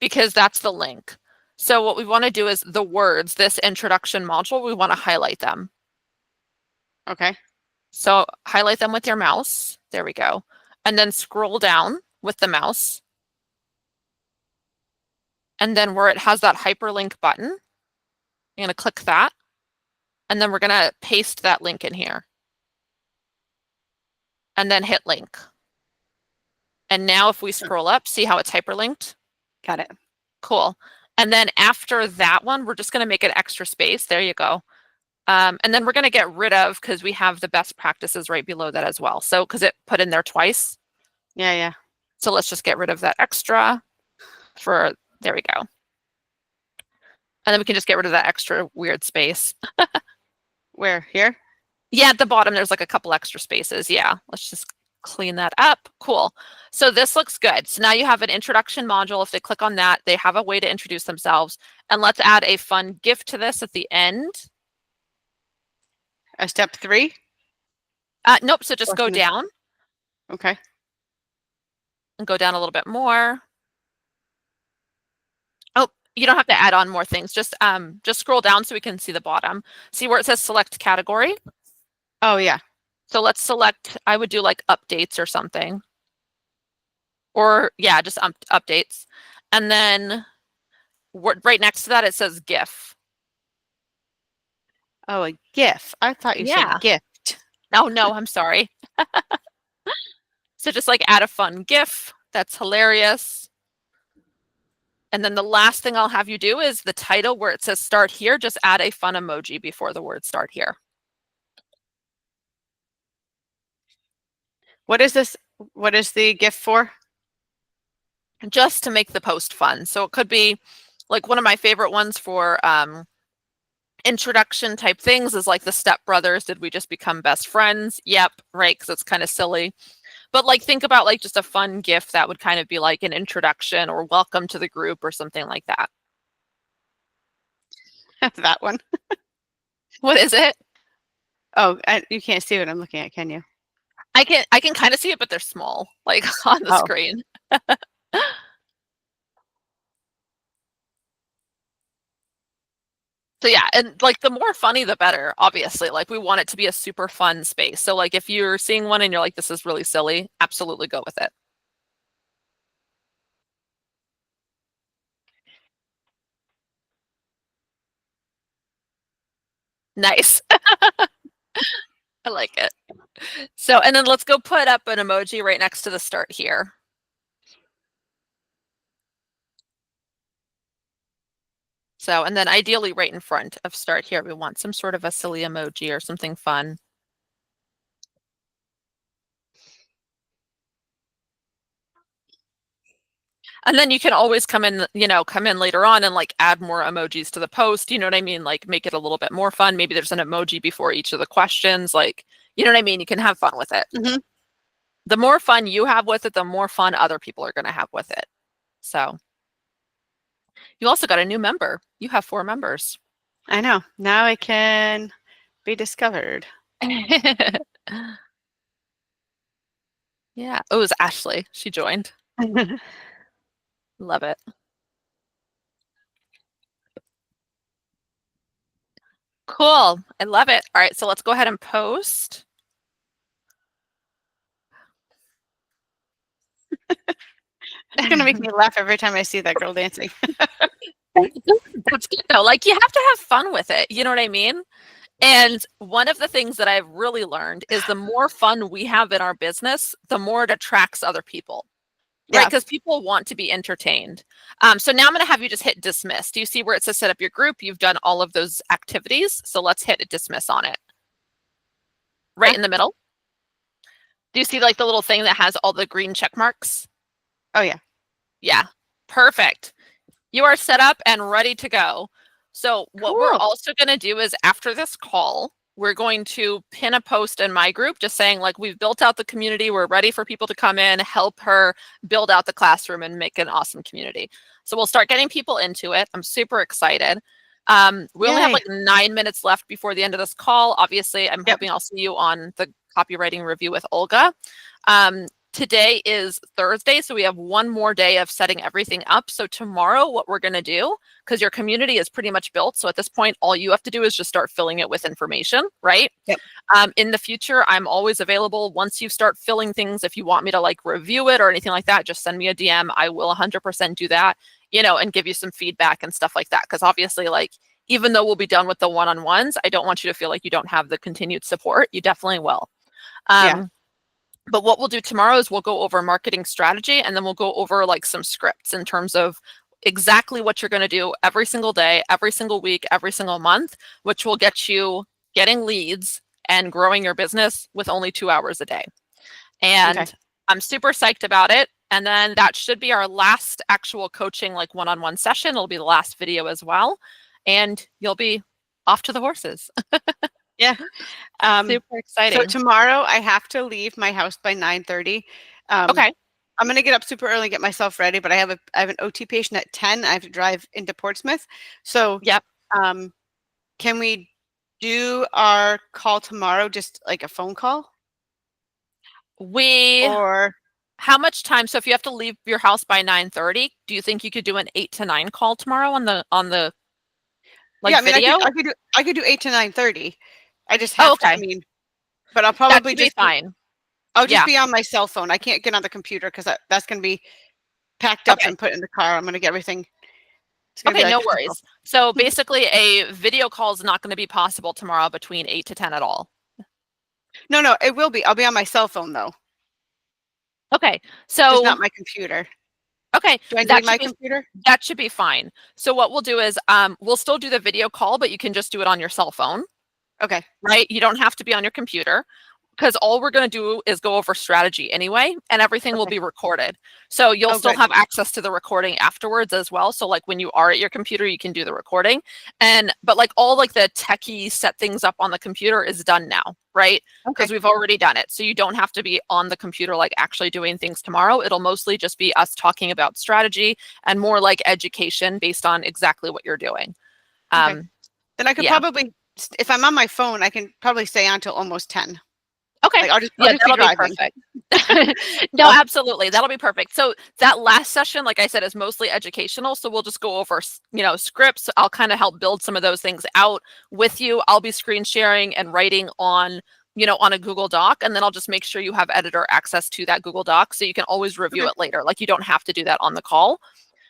Because that's the link. So what we want to do is the words, this introduction module, we want to highlight them.
Okay.
So highlight them with your mouse. There we go. And then scroll down with the mouse. And then where it has that hyperlink button, you're going to click that. And then we're going to paste that link in here. And then hit link. And now if we scroll up, see how it's hyperlinked?
Got it.
Cool. And then after that one, we're just going to make an extra space. There you go. And then we're going to get rid of, because we have the best practices right below that as well. So because it put in there twice.
Yeah, yeah.
So let's just get rid of that extra for, there we go. And then we can just get rid of that extra weird space.
Where? Here?
Yeah, at the bottom, there's like a couple extra spaces. Yeah, let's just clean that up. Cool. So this looks good. So now you have an introduction module. If they click on that, they have a way to introduce themselves. And let's add a fun gift to this at the end.
A step 3?
Nope. So just go down.
Okay.
And go down a little bit more. Oh, you don't have to add on more things. Just scroll down so we can see the bottom. See where it says select category?
Oh, yeah.
So let's select, I would do like updates or something. Or yeah, just updates. And then right next to that, it says GIF.
Oh, a GIF. I thought you said gift.
Oh, no, I'm sorry. So just like add a fun GIF. That's hilarious. And then the last thing I'll have you do is the title where it says start here, just add a fun emoji before the word start here.
What is this? What is the GIF for?
Just to make the post fun. So it could be like one of my favorite ones for introduction type things is like the stepbrothers. Did we just become best friends? Yep, right, because it's kind of silly. But like think about like just a fun GIF that would kind of be like an introduction or welcome to the group or something like that.
That one.
What is it?
Oh, you can't see what I'm looking at, can you?
I can kind of see it, but they're small, like on the screen. So yeah, and like the more funny, the better, obviously. Like we want it to be a super fun space. So like if you're seeing one and you're like, this is really silly, absolutely go with it. Nice. I like it. So, and then let's go put up an emoji right next to the start here. So, and then ideally right in front of start here, we want some sort of a silly emoji or something fun. And then you can always come in later on and like add more emojis to the post. You know what I mean? Like make it a little bit more fun. Maybe there's an emoji before each of the questions. Like, you know what I mean? You can have fun with it.
Mm-hmm.
The more fun you have with it, the more fun other people are going to have with it. So you also got a new member. You have 4 members.
I know. Now I can be discovered.
Yeah. Oh, it was Ashley. She joined. Love it. Cool. I love it. All right. So let's go ahead and post.
It's going to make me laugh every time I see that girl dancing.
That's good though. Like you have to have fun with it. You know what I mean? And one of the things that I've really learned is the more fun we have in our business, the more it attracts other people. Right, because people want to be entertained. So now I'm going to have you just hit dismiss. Do you see where it says set up your group? You've done all of those activities. So let's hit dismiss on it. Right in the middle. Do you see like the little thing that has all the green check marks?
Oh, yeah.
Yeah, perfect. You are set up and ready to go. So what we're also going to do is after this call, we're going to pin a post in my group just saying like we've built out the community. We're ready for people to come in, help her build out the classroom and make an awesome community. So we'll start getting people into it. I'm super excited. We only have like 9 minutes left before the end of this call. Obviously, I'm hoping I'll see you on the copywriting review with Olga. Today is Thursday, so we have one more day of setting everything up. So tomorrow, what we're going to do, because your community is pretty much built, so at this point, all you have to do is just start filling it with information, right?
Yep.
In the future, I'm always available. Once you start filling things, if you want me to like review it or anything like that, just send me a DM. I will 100% do that, and give you some feedback and stuff like that. Because obviously, like, even though we'll be done with the one-on-ones, I don't want you to feel like you don't have the continued support. You definitely will. But what we'll do tomorrow is we'll go over marketing strategy, and then we'll go over like some scripts in terms of exactly what you're going to do every single day, every single week, every single month, which will get you getting leads and growing your business with only 2 hours a day. And
Okay.
I'm super psyched about it. And then that should be our last actual coaching, like one-on-one session. It'll be the last video as well. And you'll be off to the horses.
Yeah.
Super exciting.
So tomorrow I have to leave my house by 9:30.
Okay.
I'm going to get up super early, get myself ready, but I have an OT patient at 10. I have to drive into Portsmouth. So
yep.
Can we do our call tomorrow, just like a phone call? Or
how much time? So if you have to leave your house by 9:30, do you think you could do an 8 to 9 call tomorrow on the like,
yeah, I mean,
video?
I could do 8 to 9:30. I just have to, I mean, but I'll probably
just be fine.
I'll just be on my cell phone. I can't get on the computer because that's going to be packed up and put in the car. I'm going to get everything.
Okay, no worries. So basically a video call is not going to be possible tomorrow between 8 to 10 at all.
No, it will be. I'll be on my cell phone though.
Okay. So
just not my computer.
Okay.
Do I need my computer?
That should be fine. So what we'll do is we'll still do the video call, but you can just do it on your cell phone.
Okay.
Right? You don't have to be on your computer, because all we're going to do is go over strategy anyway, and everything will be recorded. So you'll still have access to the recording afterwards as well. So like when you are at your computer, you can do the recording. But like all like the techie set things up on the computer is done now, right? Because we've already done it. So you don't have to be on the computer like actually doing things tomorrow. It'll mostly just be us talking about strategy and more like education based on exactly what you're doing.
Then I could probably, if I'm on my phone, I can probably stay on till almost 10.
Okay.
Like I'll just that'll be
perfect. No, absolutely. That'll be perfect. So that last session, like I said, is mostly educational. So we'll just go over, scripts. I'll kind of help build some of those things out with you. I'll be screen sharing and writing on a Google Doc, and then I'll just make sure you have editor access to that Google Doc so you can always review it later. Like you don't have to do that on the call.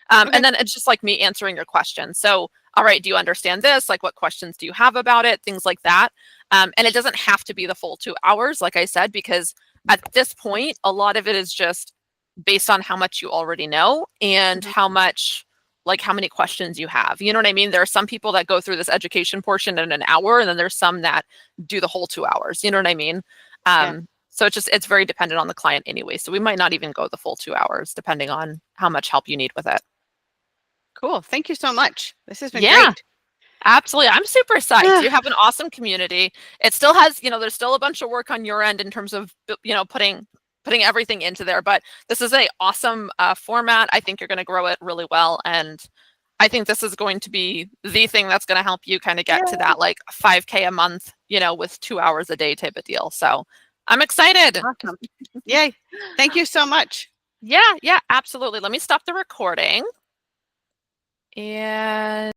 And then it's just like me answering your questions. So, all right, do you understand this? Like, what questions do you have about it? Things like that. And it doesn't have to be the full 2 hours, like I said, because at this point, a lot of it is just based on how much you already know and how many questions you have. You know what I mean? There are some people that go through this education portion in an hour, and then there's some that do the whole 2 hours. You know what I mean? So it's very dependent on the client anyway. So we might not even go the full 2 hours, depending on how much help you need with it.
Cool. Thank you so much. This has been great.
Absolutely. I'm super psyched. You have an awesome community. It still has, there's still a bunch of work on your end in terms of, putting everything into there. But this is an awesome format. I think you're going to grow it really well. And I think this is going to be the thing that's going to help you kind of get to that like 5K a month, with 2 hours a day type of deal. So I'm excited.
Awesome. Yay. Thank you so much.
Yeah, absolutely. Let me stop the recording. And